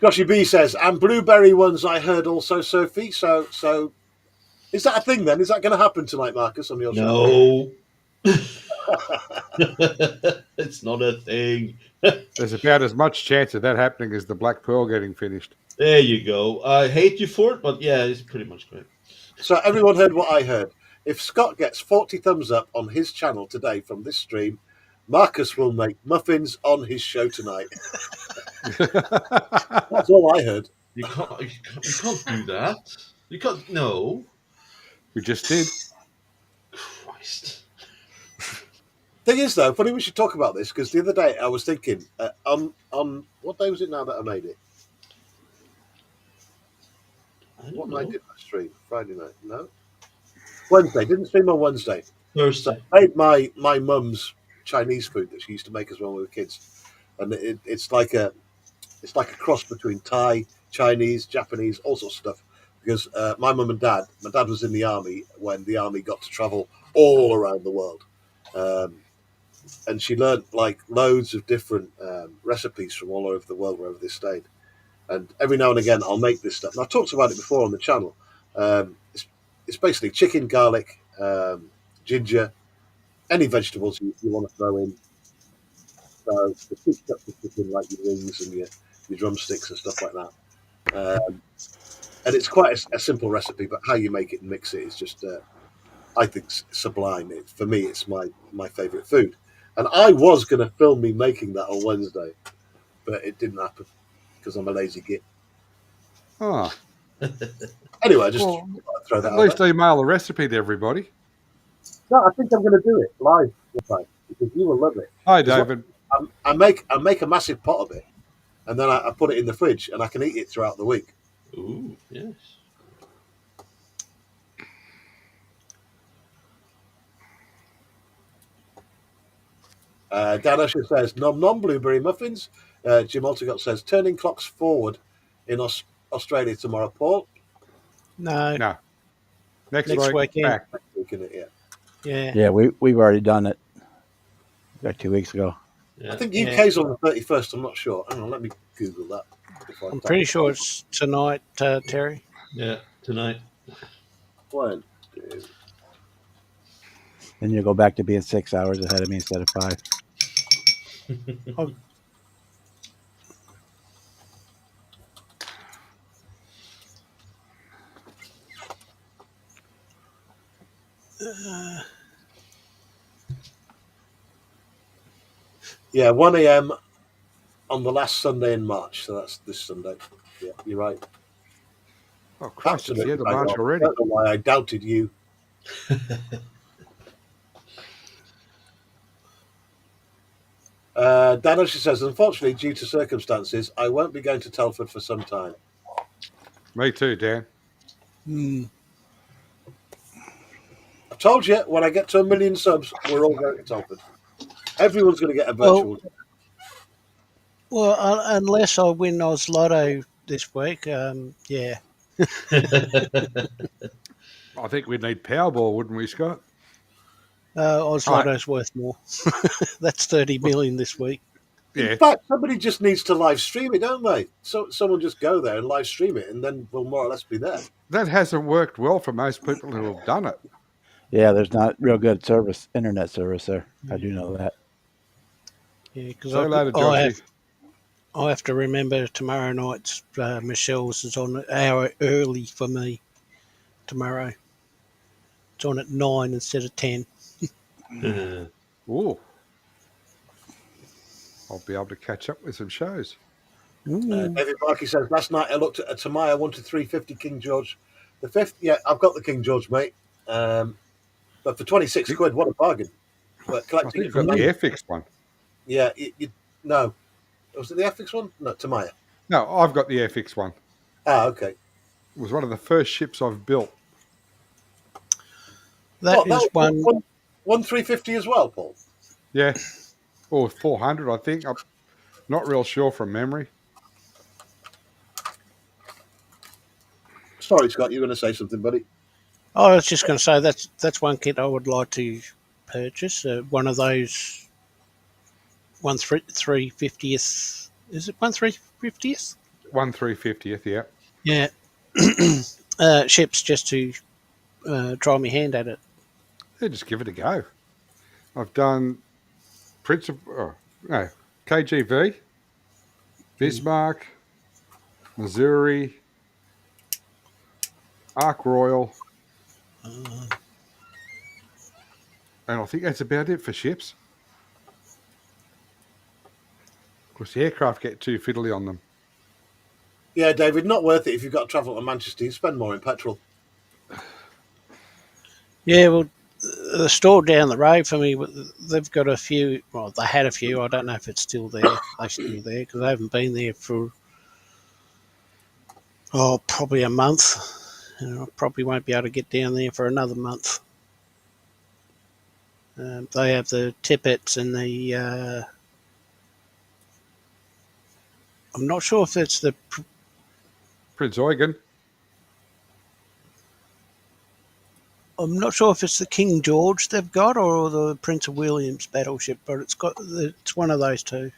Joshy B says, and blueberry ones I heard also, Sophie. So is that a thing then? Is that going to happen tonight, Marcus, on your channel? No. It's not a thing. There's about as much chance of that happening as the Black Pearl getting finished. There you go. I hate you for it, but yeah, it's pretty much correct. So everyone heard what I heard. If Scott gets 40 thumbs up on his channel today from this stream, Marcus will make muffins on his show tonight. That's all I heard. You can't do that. You can't. No. We just did. Christ. Thing is, though, funny we should talk about this because the other day I was thinking on what day was it now that I made it? What night did I stream? Friday night? No, Wednesday. Didn't stream on Wednesday. Thursday. I made my mum's Chinese food that she used to make us when we were kids, and it's like a cross between Thai, Chinese, Japanese, all sorts of stuff. Because my mum and dad, my dad was in the army when the army got to travel all around the world. And she learned like loads of different recipes from all over the world wherever they stayed. And every now and again, I'll make this stuff. And I've talked about it before on the channel. It's basically chicken, garlic, ginger, any vegetables you want to throw in. So the big stuff of chicken, like your wings and your drumsticks and stuff like that. And it's quite a simple recipe, but how you make it and mix it is just, I think, sublime. For me, it's my favourite food. And I was going to film me making that on Wednesday, but it didn't happen because I'm a lazy git. Oh. Anyway, I just throw that At out least there. email a recipe to everybody. No, I think I'm going to do it live because you will love it. Hi, David. I make a massive pot of it, and then I put it in the fridge, and I can eat it throughout the week. Ooh, yes. Dan Usher says, nom nom blueberry muffins. Jim Altegott says, turning clocks forward in Australia tomorrow, Paul. No. Next Next week, weekend. back. Yeah. Yeah, we've already done it like 2 weeks ago. Yeah. I think UK's on the 31st. I'm not sure. Hang on, let me Google that. I'm pretty sure it's tonight, Terry. Yeah, tonight. When? Then you go back to being 6 hours ahead of me instead of 5. Yeah, 1 a.m. on the last Sunday in March. So that's this Sunday. Yeah, you're right. Oh, Christ, it's the end of March I already. don't know why I doubted you. Dan Usher says, unfortunately, due to circumstances, I won't be going to Telford for some time. Me too, Dan. I told you, when I get to 1 million subs, we're all going to Telford. Everyone's going to get a virtual. Well, unless I win Oz Lotto this week, yeah. I think we'd need Powerball, wouldn't we, Scott? Oz Lotto's worth more. That's 30 million this week. Yeah. In fact, somebody just needs to live stream it, don't they? So someone just go there and live stream it, and then we'll more or less be there. That hasn't worked well for most people who have done it. Yeah, there's not real good internet service there. I do know that. Yeah, because I have to remember tomorrow night's Michelle's is on an hour early for me tomorrow. It's on at 9 instead of 10. Ooh. I'll be able to catch up with some shows. David Markey says, last night I looked at a Tamaya 1-350 King George the 5th. Yeah, I've got the King George, mate. But for 26 quid, what a bargain. But I think you've got the FX one. Yeah, no. Was it the FX one? No, Tamaya. No, I've got the FX one. Ah, okay. It was one of the first ships I've built. That is one 350 as well, Paul? Yeah. Or 400, I think. I'm not real sure from memory. Sorry, Scott, you were going to say something, buddy. I was just going to say that's one kit I would like to purchase. One of those 1 350th. Is it 1 350th? 1 350th, yeah. Yeah. Ships just to try my hand at it. Yeah, just give it a go. I've done KGV, Bismarck, Missouri, Ark Royal, Uh, and I think that's about it for ships. Of course, the aircraft get too fiddly on them. Yeah, David, not worth it if you've got to travel to Manchester. You spend more in petrol. yeah, well, the store down the road for me, they've got a few. Well, they had a few. I don't know if it's still there. They're still there because I haven't been there for probably a month. I probably won't be able to get down there for another month. They have the tippets and the. I'm not sure if it's the. Prince Eugen. I'm not sure if it's the King George they've got or the Prince of William's battleship, but it's one of those two.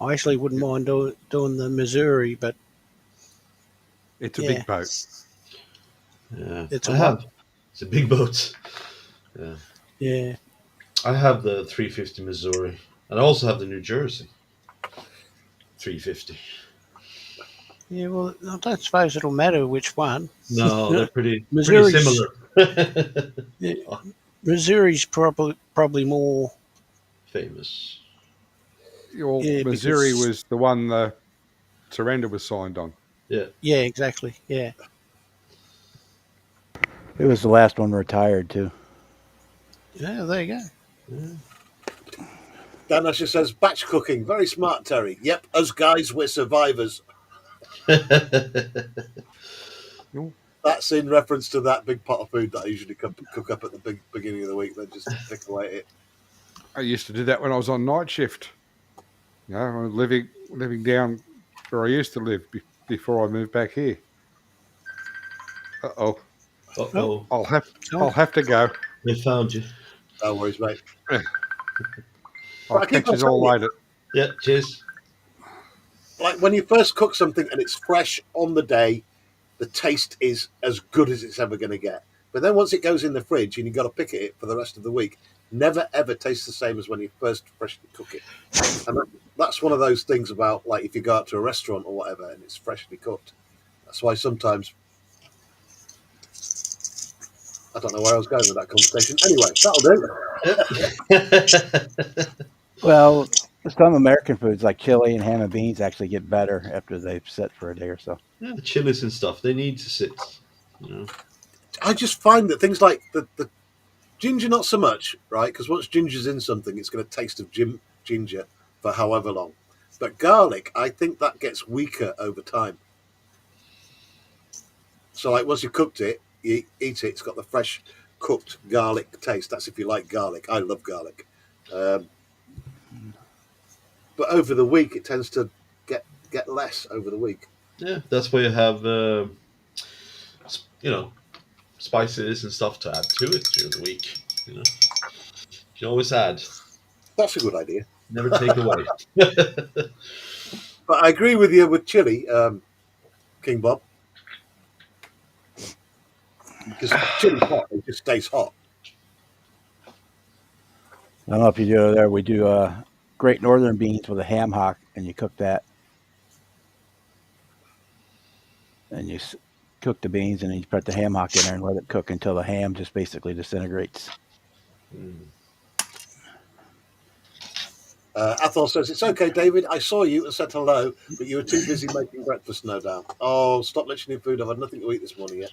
I actually wouldn't mind doing the Missouri, but It's a big boat. Yeah, It's I a have. It's a big boat. Yeah, yeah. I have the 350 Missouri, and I also have the New Jersey 350. Yeah, well, I don't suppose it'll matter which one. No, they're pretty Missouri's similar. yeah, Missouri's probably more. Famous. Well, Yeah, Missouri because was the one the surrender was signed on. Yeah. yeah, exactly. Yeah, It was the last one retired too. yeah. There you go. Yeah. Dan Usher says, batch cooking. Very smart, Terry. Yep, us guys, we're survivors. That's in reference to that big pot of food that I usually cook up at the beginning of the week, then just pick away at it. I used to do that when I was on night shift. You know, I was living down where I used to live before I moved back here. Uh-oh. Uh-oh. I'll have to go. They found you. No worries, mate. I'll catch you all later. Yeah, cheers. Like when you first cook something and it's fresh on the day, the taste is as good as it's ever going to get. But then once it goes in the fridge and you've got to pick it for the rest of the week, never ever tastes the same as when you first freshly cook it. And that's one of those things about, like, if you go out to a restaurant or whatever and it's freshly cooked. That's why sometimes, I don't know where I was going with that conversation. Anyway, that'll do. Well, some American foods like chili and ham and beans actually get better after they've sit for a day or so. Yeah, the chilies and stuff, they need to sit. You know. I just find that things like the ginger, not so much, right? Because once ginger's in something, it's going to taste of ginger for however long. But garlic, I think that gets weaker over time. So, like, once you've cooked it, you eat it, it's got the fresh cooked garlic taste. That's if you like garlic. I love garlic. But over the week, it tends to get less over the week. Yeah, that's why you have, spices and stuff to add to it during the week. You know, you can always add. That's a good idea. Never take away. But I agree with you with chili, King Bob. Because chili's hot, it just stays hot. I don't know if you do it there. We do Great Northern beans with a ham hock, and you cook that. And you cook the beans, and then you put the ham hock in there and let it cook until the ham just basically disintegrates. Athol says, it's okay, David. I saw you and said hello, but you were too busy making breakfast, no doubt. Oh, stop mentioning food. I've had nothing to eat this morning yet.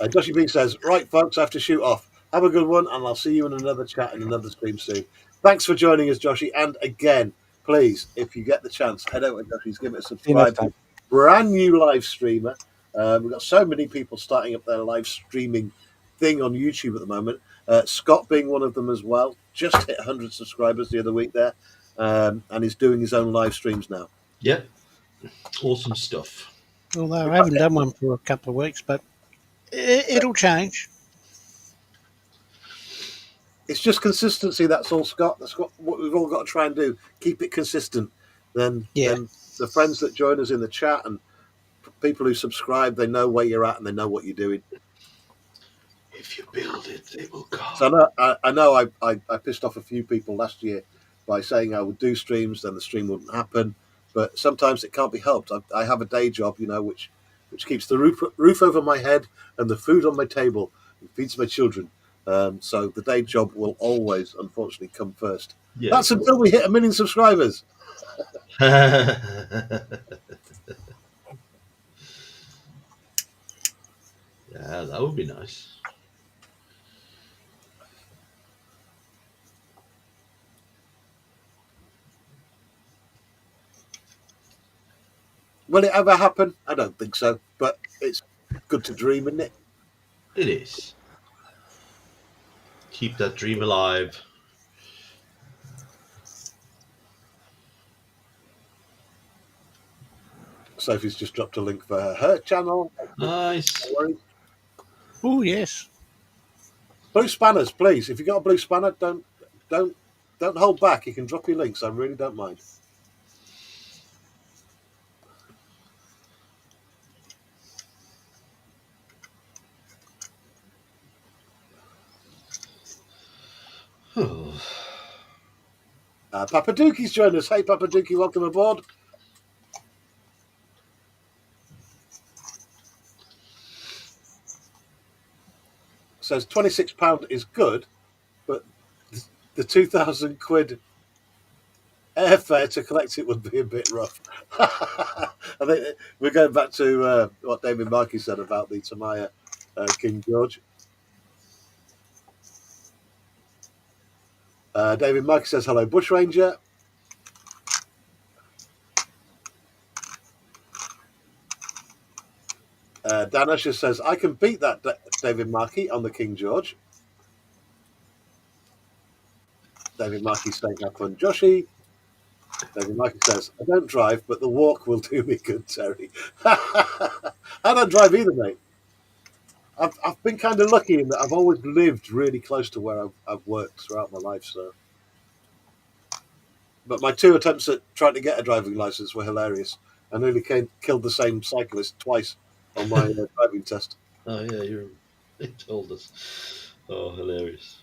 Joshy B says, right, folks, I have to shoot off. Have a good one, and I'll see you in another chat in another stream soon. Thanks for joining us, Joshy. And again, please, if you get the chance, head over to Joshy's, give it a subscribe. Brand new live streamer. We've got so many people starting up their live streaming thing on YouTube at the moment. Scott being one of them as well. Just hit 100 subscribers the other week there, and is doing his own live streams now. Yeah, awesome stuff. Although I haven't done one for a couple of weeks, but it'll change. It's just consistency. That's all, Scott. That's what we've all got to try and do. Keep it consistent. Then the friends that join us in the chat and people who subscribe, they know where you're at and they know what you're doing. If you build it, they will come. So I know I pissed off a few people last year by saying I would do streams, then the stream wouldn't happen. But sometimes it can't be helped. I have a day job, which keeps the roof over my head and the food on my table and feeds my children. So the day job will always, unfortunately, come first. Yeah, that's until we hit 1 million subscribers. Yeah, that would be nice. Will it ever happen? I don't think so. But it's good to dream, isn't it? It is. Keep that dream alive. Sophie's just dropped a link for her channel. Nice. Oh yes. Blue spanners, please. If you got a blue spanner, don't hold back. You can drop your links. I really don't mind. Papa Dookie's joined us. Hey, Papa Dookie, welcome aboard. Says £26 is good, but the 2,000 quid airfare to collect it would be a bit rough. I think we're going back to what David Markey said about the Tamaya King George. David Markey says, hello, Bushranger. Dan Usher says, I can beat that David Markey on the King George. David Markey saying that fun. Joshy. David Markey says, I don't drive, but the walk will do me good, Terry. I don't drive either, mate. I've been kind of lucky in that I've always lived really close to where I've worked throughout my life. So, but my 2 attempts at trying to get a driving license were hilarious. I nearly killed the same cyclist twice on my driving test. Oh yeah, you told us. Oh, hilarious.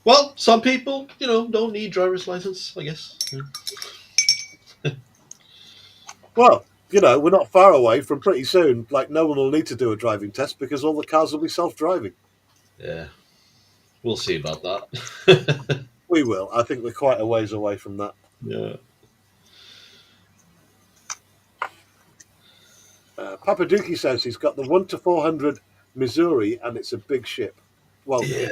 Well, some people, don't need driver's license, I guess. Well, we're not far away from pretty soon. Like, no one will need to do a driving test because all the cars will be self-driving. Yeah, we'll see about that. We will. I think we're quite a ways away from that. Yeah. Papa Dookie says he's got the 1 to 400 Missouri and it's a big ship. Well, yeah.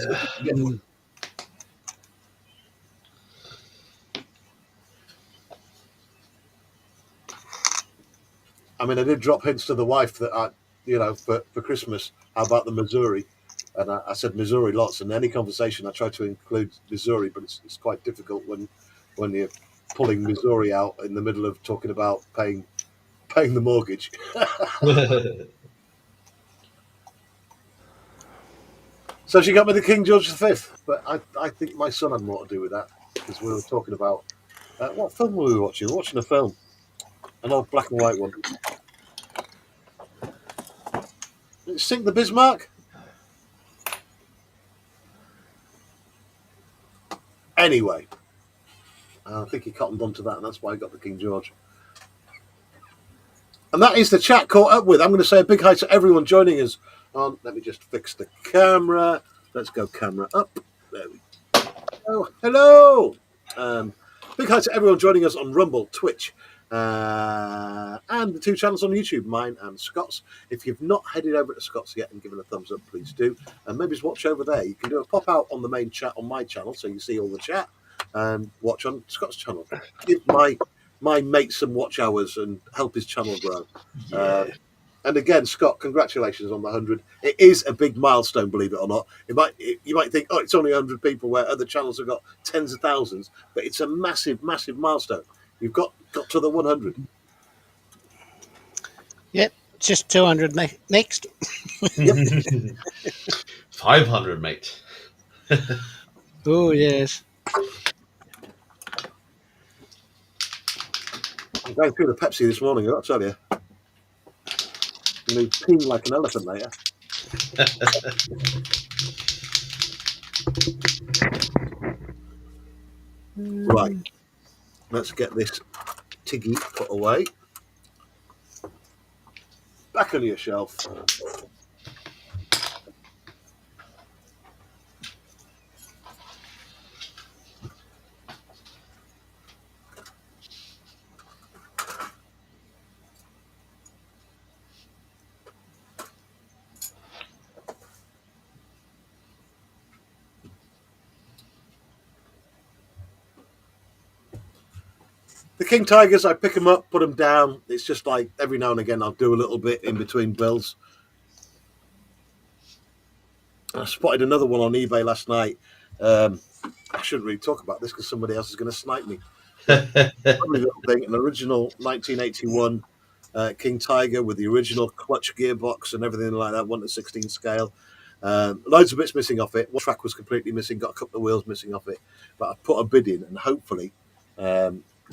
I mean, I did drop hints to the wife that for Christmas, how about the Missouri? And I said Missouri lots. And any conversation, I try to include Missouri, but it's quite difficult when you're pulling Missouri out in the middle of talking about paying the mortgage. So she got me the King George V, but I think my son had more to do with that because we were talking about what film were we watching? We were watching a film, an old black and white one. Did it sink the Bismarck? Anyway, I think he cottoned onto that, and that's why he got the King George. And that is the chat caught up with. I'm going to say a big hi to everyone joining us on. Let me just fix the camera. Let's go camera up. There we go. Hello. Big hi to everyone joining us on Rumble, Twitch, and the 2 channels on YouTube, mine and Scott's. If you've not headed over to Scott's yet and given a thumbs up, please do. And maybe just watch over there. You can do a pop out on the main chat on my channel so you see all the chat and watch on Scott's channel. Give my mate some watch hours and help his channel grow. Yeah. And again, Scott, congratulations on the 100. It is a big milestone, believe it or not. You might think, oh, it's only 100 people where other channels have got tens of thousands, but it's a massive, massive milestone. You've got to the 100. Yep, just 200 next. Yep. 500, mate. Oh, yes. I'm going through the Pepsi this morning, I'll tell you. I'm going to be peeing like an elephant later. Right, let's get this Tiggy put away. Back on your shelf. The King Tigers, I pick them up, put them down. It's just like every now and again I'll do a little bit in between bills. I spotted another one on eBay last night. I shouldn't really talk about this because somebody else is going to snipe me. Lovely little thing, an original 1981 King Tiger with the original clutch gearbox and everything like that, 1:16 scale. Loads of bits missing off it. One track was completely missing, got a couple of wheels missing off it. But I've put a bid in and hopefully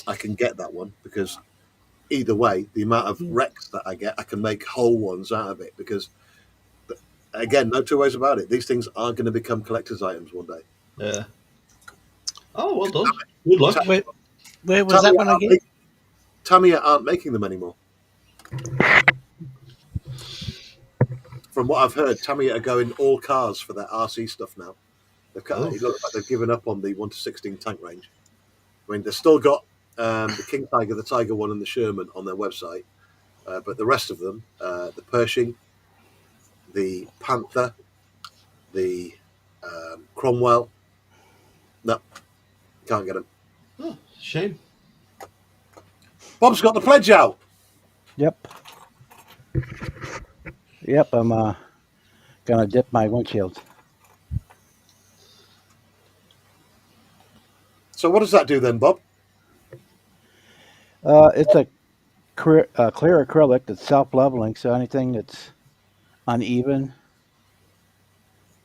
I can get that one because either way, the amount of wrecks that I get, I can make whole ones out of it because, again, no two ways about it. These things are going to become collector's items one day. Yeah. Oh, well done. Good luck. Where was that one again? Tamiya aren't making them anymore. From what I've heard, Tamiya are going all cars for their RC stuff now. It looks like they've given up on the 1:16 tank range. I mean, they've still got the King Tiger, the Tiger One, and the Sherman on their website, but the rest of them, the Pershing, the Panther, the Cromwell, no, can't get them. Oh, shame. Bob's got the pledge out. Yep. Yep, I'm gonna dip my windshields. So what does that do then, Bob? It's a clear acrylic that's self-leveling, so anything that's uneven,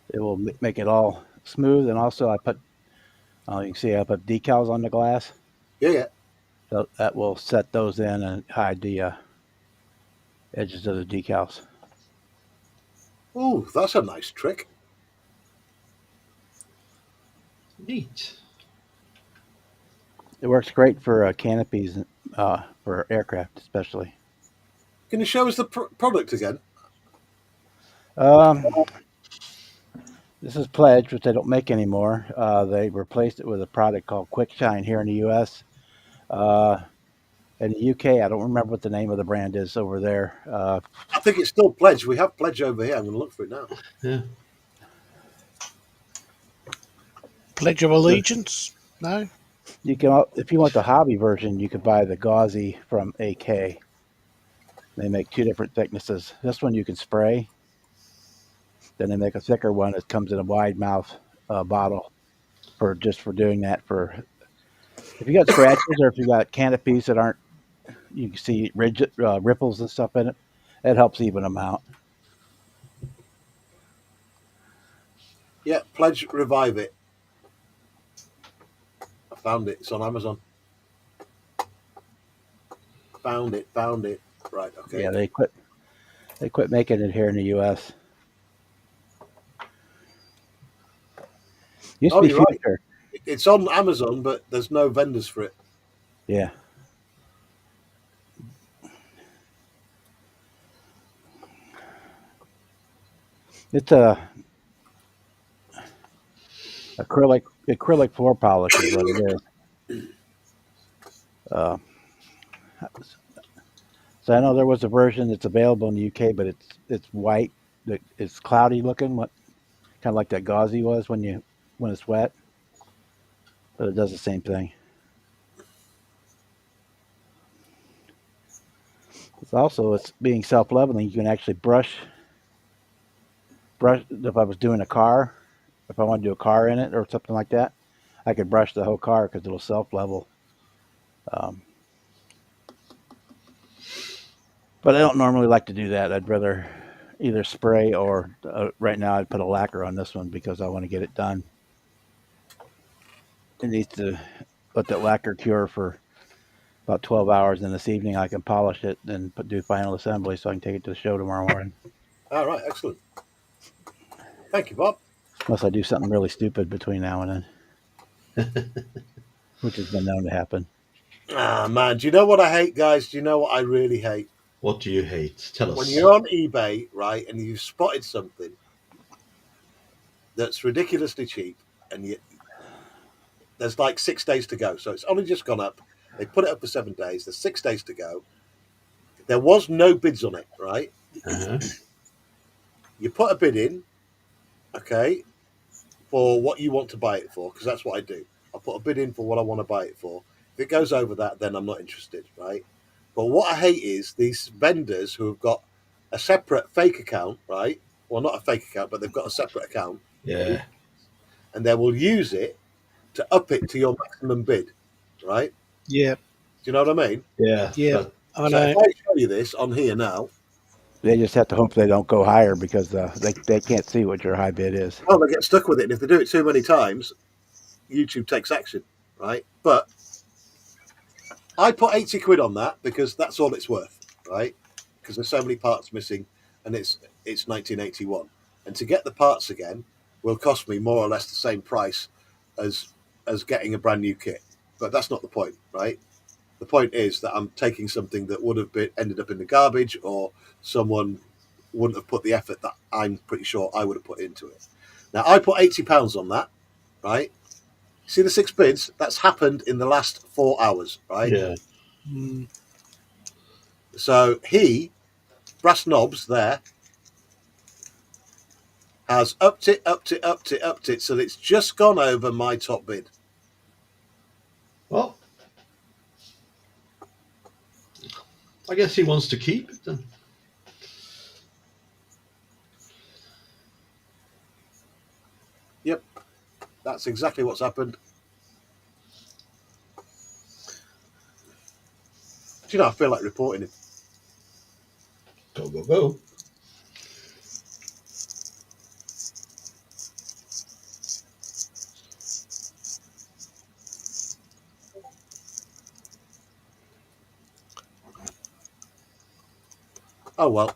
it will make it all smooth. And also, I put, you can see I put decals on the glass, Yeah. so that will set those in and hide the edges of the decals. Oh, that's a nice trick. Neat. It works great for canopies, for aircraft especially. Can you show us the product again? This is Pledge, which they don't make anymore. They replaced it with a product called Quick Shine here in the U.S. In the UK, I don't remember what the name of the brand is over there. I think it's still Pledge. We have Pledge over here. I'm going to look for it now. Yeah. Pledge of Allegiance? No? You can, if you want the hobby version, you could buy the gauzy from AK. They make two different thicknesses. This one you can spray. Then they make a thicker one that comes in a wide mouth bottle for doing that. For if you got scratches or if you got canopies that aren't, you can see ripples and stuff in it. It helps even them out. Yeah, Pledge Revive It. I found it. It's on Amazon. Found it. Right, okay. Yeah, they quit making it here in the U.S. Used to be You're Future. Right. It's on Amazon, but there's no vendors for it. Yeah. It's a acrylic floor polish is what it is. So I know there was a version that's available in the UK, but it's white. It's cloudy looking, kind of like that gauzy was when it's wet. But it does the same thing. It's being self-leveling. You can actually brush. If I was doing a car, if I want to do a car in it or something like that, I could brush the whole car because it'll self-level. But I don't normally like to do that. I'd rather either spray or right now I'd put a lacquer on this one because I want to get it done It needs to let that lacquer cure for about 12 hours. And this evening I can polish it and do final assembly so I can take it to the show tomorrow morning. All right, excellent. Thank you, Bob. Unless I do something really stupid between now and then, which has been known to happen. Ah, man, do you know what I hate, guys? Do you know what I really hate? What do you hate? Tell us. When you're on eBay, right, and you've spotted something that's ridiculously cheap, and there's like 6 days to go, so it's only just gone up. They put it up for 7 days. There's 6 days to go. There was no bids on it, right? Uh-huh. You put a bid in, okay, for what you want to buy it for, because that's what I do. I put a bid in for what I want to buy it for. If it goes over that, then I'm not interested, right? But what I hate is these vendors who have got a separate fake account, right? Well, not a fake account, but they've got a separate account. Yeah. And they will use it to up it to your maximum bid, right? Yeah, Do you know what I mean? Yeah. yeah. That- I So know. if I show you this on here now, They just have to hope they don't go higher because they can't see what your high bid is. oh, they get stuck with it. And if they do it too many times, YouTube takes action, right? But I put 80 quid on that because that's all it's worth, right? Because there's so many parts missing, and it's 1981, and to get the parts again will cost me more or less the same price as getting a brand new kit. But that's not the point, right? The point is that I'm taking something that would have ended up in the garbage, or someone wouldn't have put the effort that I'm pretty sure I would have put into it. Now I put £80 on that, right? See the 6 bids? That's happened in the last 4 hours, right? yeah. Mm, So Brass Knobs there, has upped it, so that it's just gone over my top bid. Well, I guess he wants to keep it then. Yep, that's exactly what's happened. Do you know, I feel like reporting him. Go, go, go. Oh well.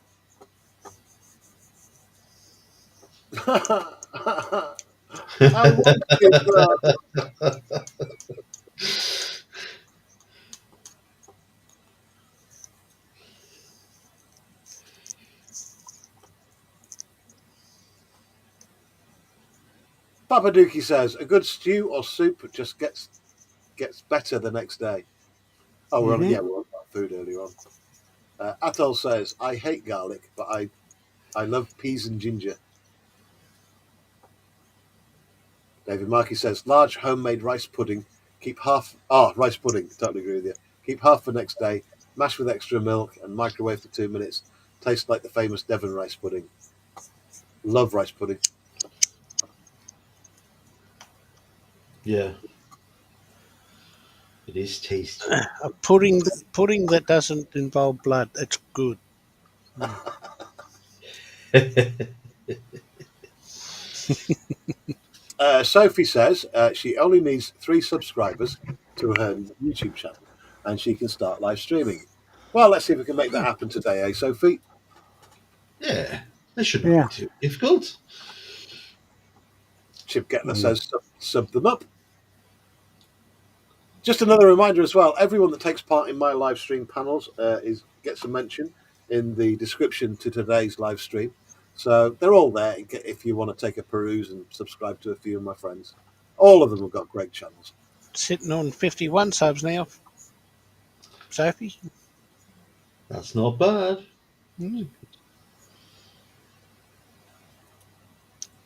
I want it, Papaduki says a good stew or soup just gets better the next day. Oh, we're on, Mhm. yeah, we were on about food earlier on. Atoll says I hate garlic, but I love peas and ginger. David Markey says large homemade rice pudding. Keep half. Oh, rice pudding. Totally agree with you. Keep half for next day. Mash with extra milk and microwave for 2 minutes. Tastes like the famous Devon rice pudding. Love rice pudding. Yeah. It is tasty. A pudding that doesn't involve blood. That's good. Sophie says she only needs 3 subscribers to her YouTube channel, and she can start live streaming. Well, let's see if we can make that happen today, eh, Sophie? Yeah. That should not Yeah. be too difficult. Chip Gettler says sub them up. Just another reminder as well, everyone that takes part in my live stream panels gets a mention in the description to today's live stream. So they're all there if you want to take a peruse and subscribe to a few of my friends. All of them have got great channels. Sitting on 51 subs now. Sophie? That's not bad. Mm.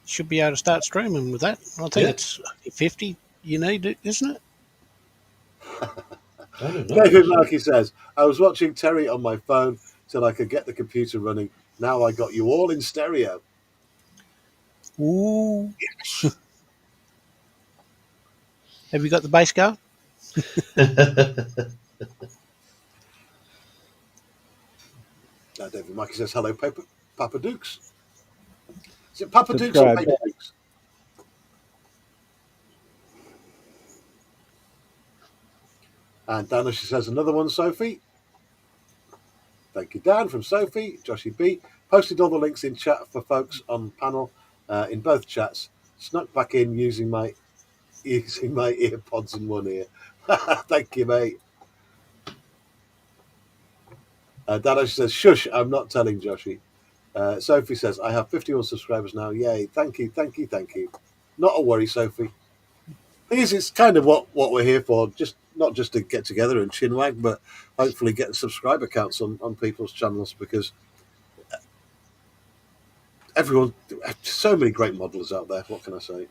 Should be able to start streaming with that. I think Yeah. it's 50 you need it, isn't it? I don't know. David Markey says, I was watching Terry on my phone till I could get the computer running. Now I got you all in stereo. Ooh. Have you got the bass going? David Markey says, hello, Papa Dukes. Is it Papa Dukes or Subscribe. Papa Dukes? And Dan, she says, another one, Sophie. Thank you, Dan, from Sophie. Joshy B. Posted all the links in chat for folks on panel in both chats. Snuck back in using my earpods in one ear. Thank you, mate. Dan, she says, shush, I'm not telling Joshy. Sophie says, I have 51 subscribers now. Yay. Thank you. Not a worry, Sophie. Thing is, it's kind of what we're here for, just not just to get together and chinwag, but hopefully get subscriber counts on people's channels, because everyone, so many great modelers out there. What can I say?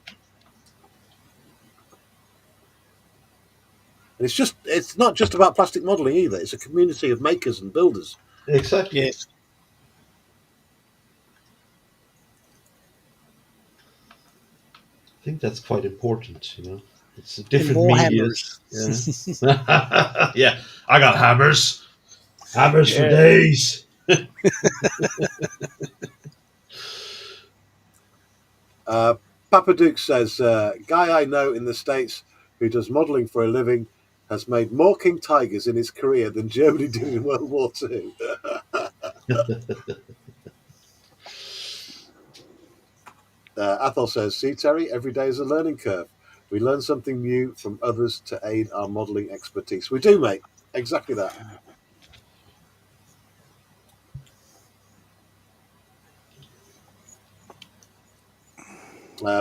And it's not just about plastic modeling either. It's a community of makers and builders. Exactly. Yes. I think that's quite important, you know. It's different more medias. hammers. Yeah. Yeah, I got hammers. Hammers for Yeah. days. Papa Duke says, guy I know in the States who does modeling for a living has made more King Tigers in his career than Germany did in World War II. Athol says, see, Terry, every day is a learning curve. We learn something new from others to aid our modelling expertise. We do, mate. Exactly that.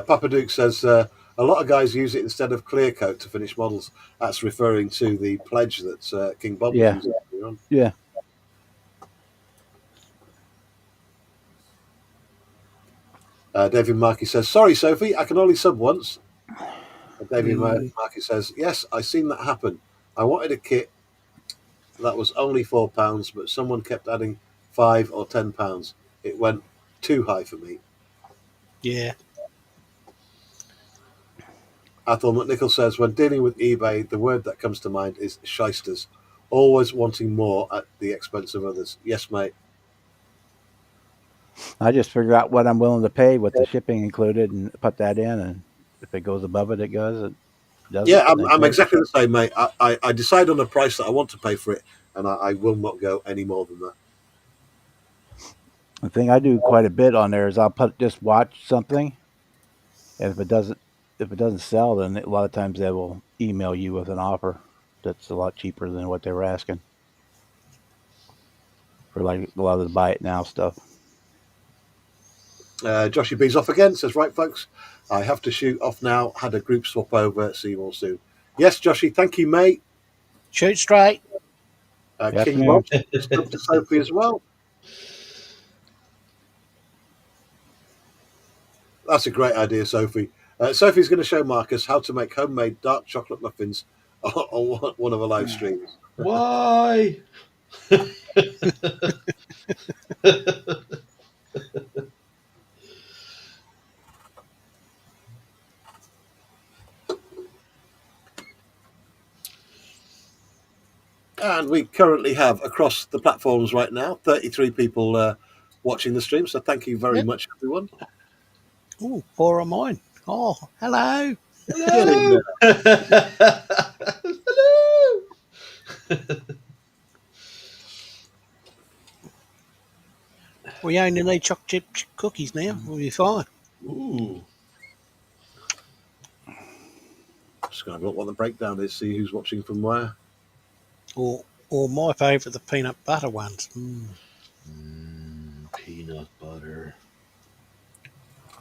Papa Duke says, a lot of guys use it instead of clear coat to finish models. That's referring to the pledge that King Bob was using earlier on. Yeah. David Markey says, sorry, Sophie, I can only sub once. David Markey says, yes, I seen that happen. I wanted a kit that was only £4, but someone kept adding £5 or £10. It went too high for me. Yeah. Athol McNichol says, when dealing with eBay, the word that comes to mind is shysters, always wanting more at the expense of others. Yes, mate. I just figure out what I'm willing to pay with the shipping included and put that in, and if it goes above it, it goes. It doesn't. Yeah, I'm exactly the same, mate. I decide on a price that I want to pay for it, and I will not go any more than that. The thing I do quite a bit on there is I'll just watch something, and if it doesn't sell, then a lot of times they will email you with an offer that's a lot cheaper than what they were asking for, like a lot of the buy it now stuff. Joshy B's off again. Says, right, folks, I have to shoot off now. Had a group swap over. See you all soon. Yes, Joshy, thank you, mate. Shoot straight. King Bob, stuff to Sophie as well. That's a great idea, Sophie. Sophie's going to show Marcus how to make homemade dark chocolate muffins on one of her live streams. Why? And we currently have, across the platforms right now, 33 people watching the stream. So thank you very much, everyone. Oh, 4 of mine. Oh, hello. Hello. Hello. We only need chocolate chip cookies now. We'll be fine. Ooh. Just going to look what the breakdown is, see who's watching from where. Or my favourite, the peanut butter ones. Peanut butter.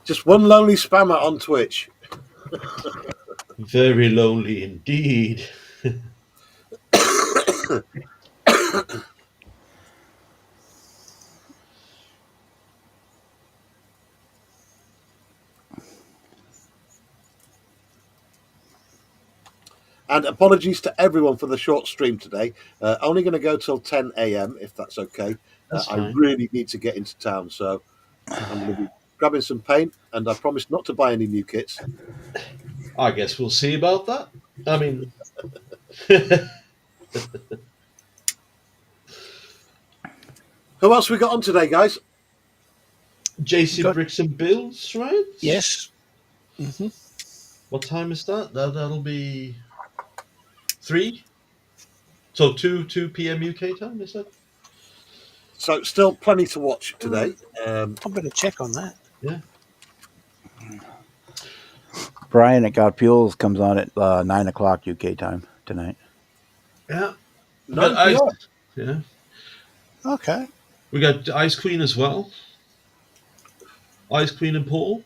Just one lonely spammer on Twitch. Very lonely indeed. And apologies to everyone for the short stream today. Only going to go till 10 a.m. if that's okay. I really need to get into town, so I'm going to be grabbing some paint, and I promise not to buy any new kits. I guess we'll see about that. I mean, who else we got on today, guys? JC Bricks and Builds, right? Yes. Mm-hmm. What time is that? That'll be 3. So 2 p.m. UK time, is that? So still plenty to watch today. I better check on that. Yeah. Brian at God Fuels comes on at 9 o'clock UK time tonight. Yeah. We 9 got Ice. p.m. Yeah. Okay. We got Ice Queen as well. Ice Queen and Paul.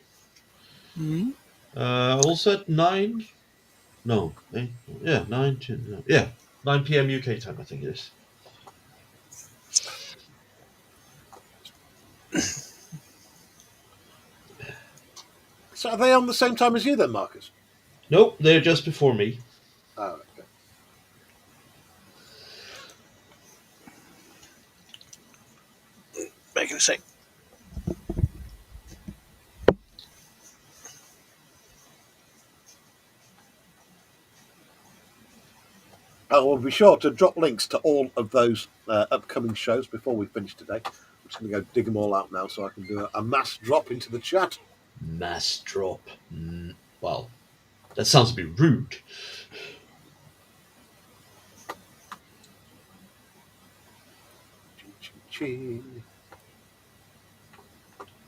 Mm. Also at 9. No. 8, yeah, 9, 10. Yeah. 9 p.m. UK time, I think it is. So are they on the same time as you then, Marcus? Nope, they're just before me. Oh, okay. Back in a sec. I will be sure to drop links to all of those upcoming shows before we finish today. I'm just going to go dig them all out now so I can do a mass drop into the chat. Mass drop. Well, that sounds a bit rude.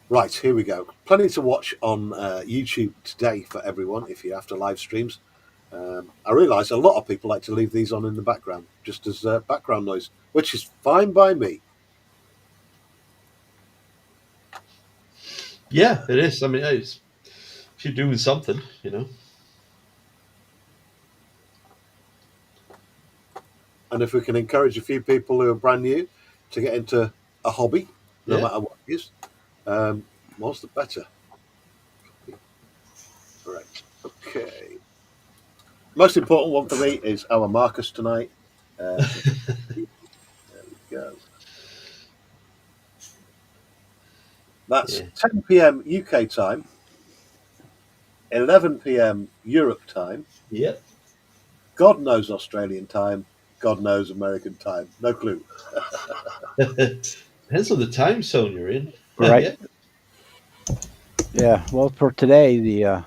Right, here we go. Plenty to watch on YouTube today for everyone if you're after live streams. I realise a lot of people like to leave these on in the background, just as background noise, which is fine by me. Yeah, it is. I mean, if you're doing something, And if we can encourage a few people who are brand new to get into a hobby, no Yeah. matter what it is, more's the better. Right. Okay. Most important one for me is our Marcus tonight. There we go. That's Yeah. 10 p.m. UK time, 11 p.m. Europe time. Yep. God knows Australian time. God knows American time. No clue. Depends on the time zone you're in. Right. Yeah. Well, for today, the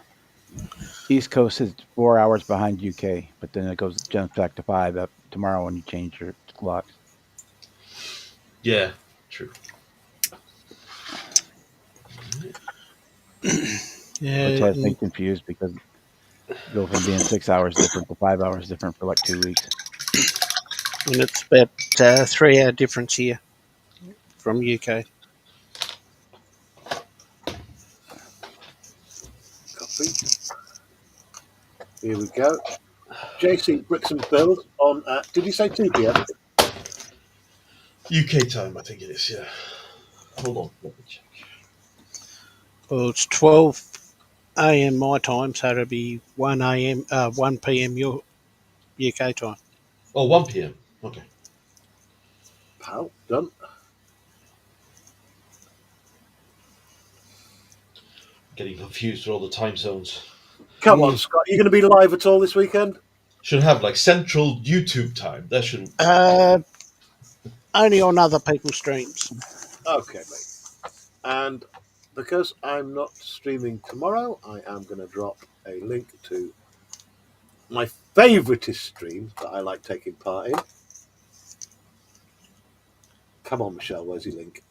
East Coast is 4 hours behind UK, but then it jumps back to 5 up tomorrow when you change your clocks. Yeah, true. Yeah. Which has me confused because you go from being 6 hours different to 5 hours different for like 2 weeks. And it's about 3 hour difference here from UK. Copy. Here we go. JC Bricks and Build on, did you say 2 p.m.? UK time, I think it is, yeah. Hold on, let me check. Well, it's 12 a.m. my time, so it'll be 1 p.m. your UK time. Oh, 1 p.m. Okay. Pal, done. Getting confused with all the time zones. Come on, Scott. Are you going to be live at all this weekend? Should have like central YouTube time. That should. Only on other people's streams. Okay, mate. And because I'm not streaming tomorrow, I am going to drop a link to my favouriteest stream that I like taking part in. Come on, Michelle, where's your link?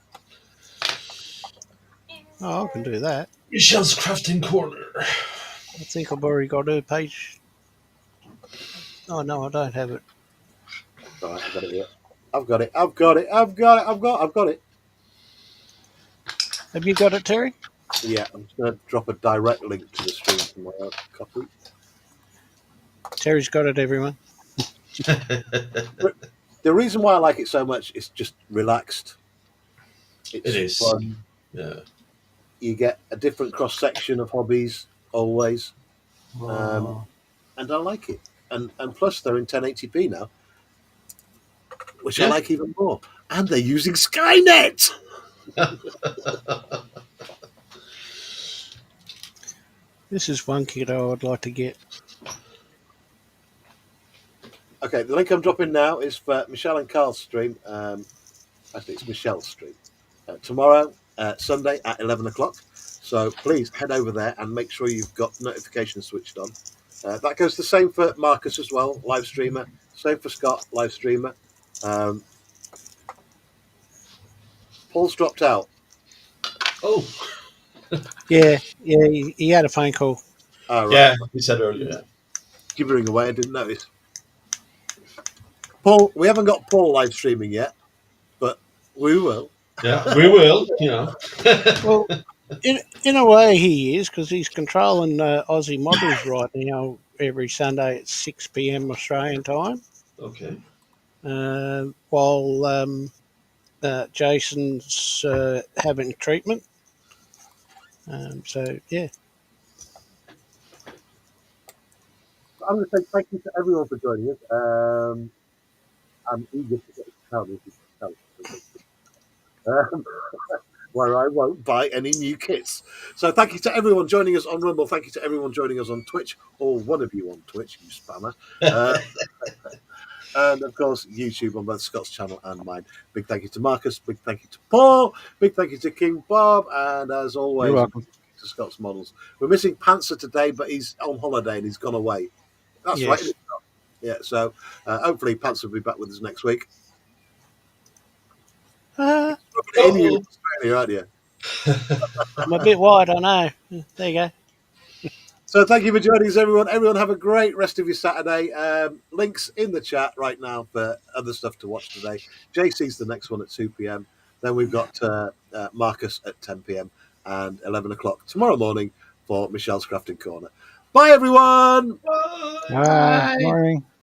Oh, I can do that. Michelle's Crafting Corner. I think I've already got her page. Oh, no, I don't have it. All right, I've got it here. I've got it. Have you got it, Terry? Yeah, I'm just going to drop a direct link to the stream from my copy. Terry's got it, everyone. The reason why I like it so much is just relaxed. It is fun. Yeah. You get a different cross section of hobbies always, and I like it. And plus, they're in 1080p now, which I like even more. And they're using Skynet. This is one kit I would like to get. Okay, the link I'm dropping now is for Michelle and Carl's stream. Actually, it's Michelle's stream. Tomorrow, Sunday at 11 o'clock. So please head over there and make sure you've got notifications switched on. That goes the same for Marcus as well, live streamer. Same for Scott, live streamer. Paul's dropped out. Oh, Yeah, he had a phone call. Oh, right. yeah, we said earlier. Yeah. Gibbering away, I didn't notice. Paul, we haven't got Paul live streaming yet, but we will. Yeah, we will. Well, in a way, he is, because he's controlling Aussie models right now every Sunday at 6 p.m. Australian time, Okay. while Jason's having treatment. So, yeah. I'm going to say thank you to everyone for joining us. I'm eager to get to tell me if you can tell. Where I won't buy any new kits. So thank you to everyone joining us on Rumble. Thank you to everyone joining us on Twitch, or one of you on Twitch, you spammer. And of course, YouTube on both Scott's channel and mine. Big thank you to Marcus. Big thank you to Paul. Big thank you to King Bob. And as always, You're welcome. to Scott's models. We're missing Panzer today, but he's on holiday and he's gone away. That's Yes. right. Isn't it, Scott? Yeah. So hopefully Panzer will be back with us next week. Uh, In you in Australia, aren't you? I'm a bit wide, I know. There you go. So thank you for joining us, everyone. Everyone have a great rest of your Saturday. Links in the chat right now for other stuff to watch today. JC's the next one at 2 p.m. Then we've got Marcus at 10 p.m. and 11 o'clock tomorrow morning for Michelle's Crafting Corner. Bye, everyone. Bye. Morning.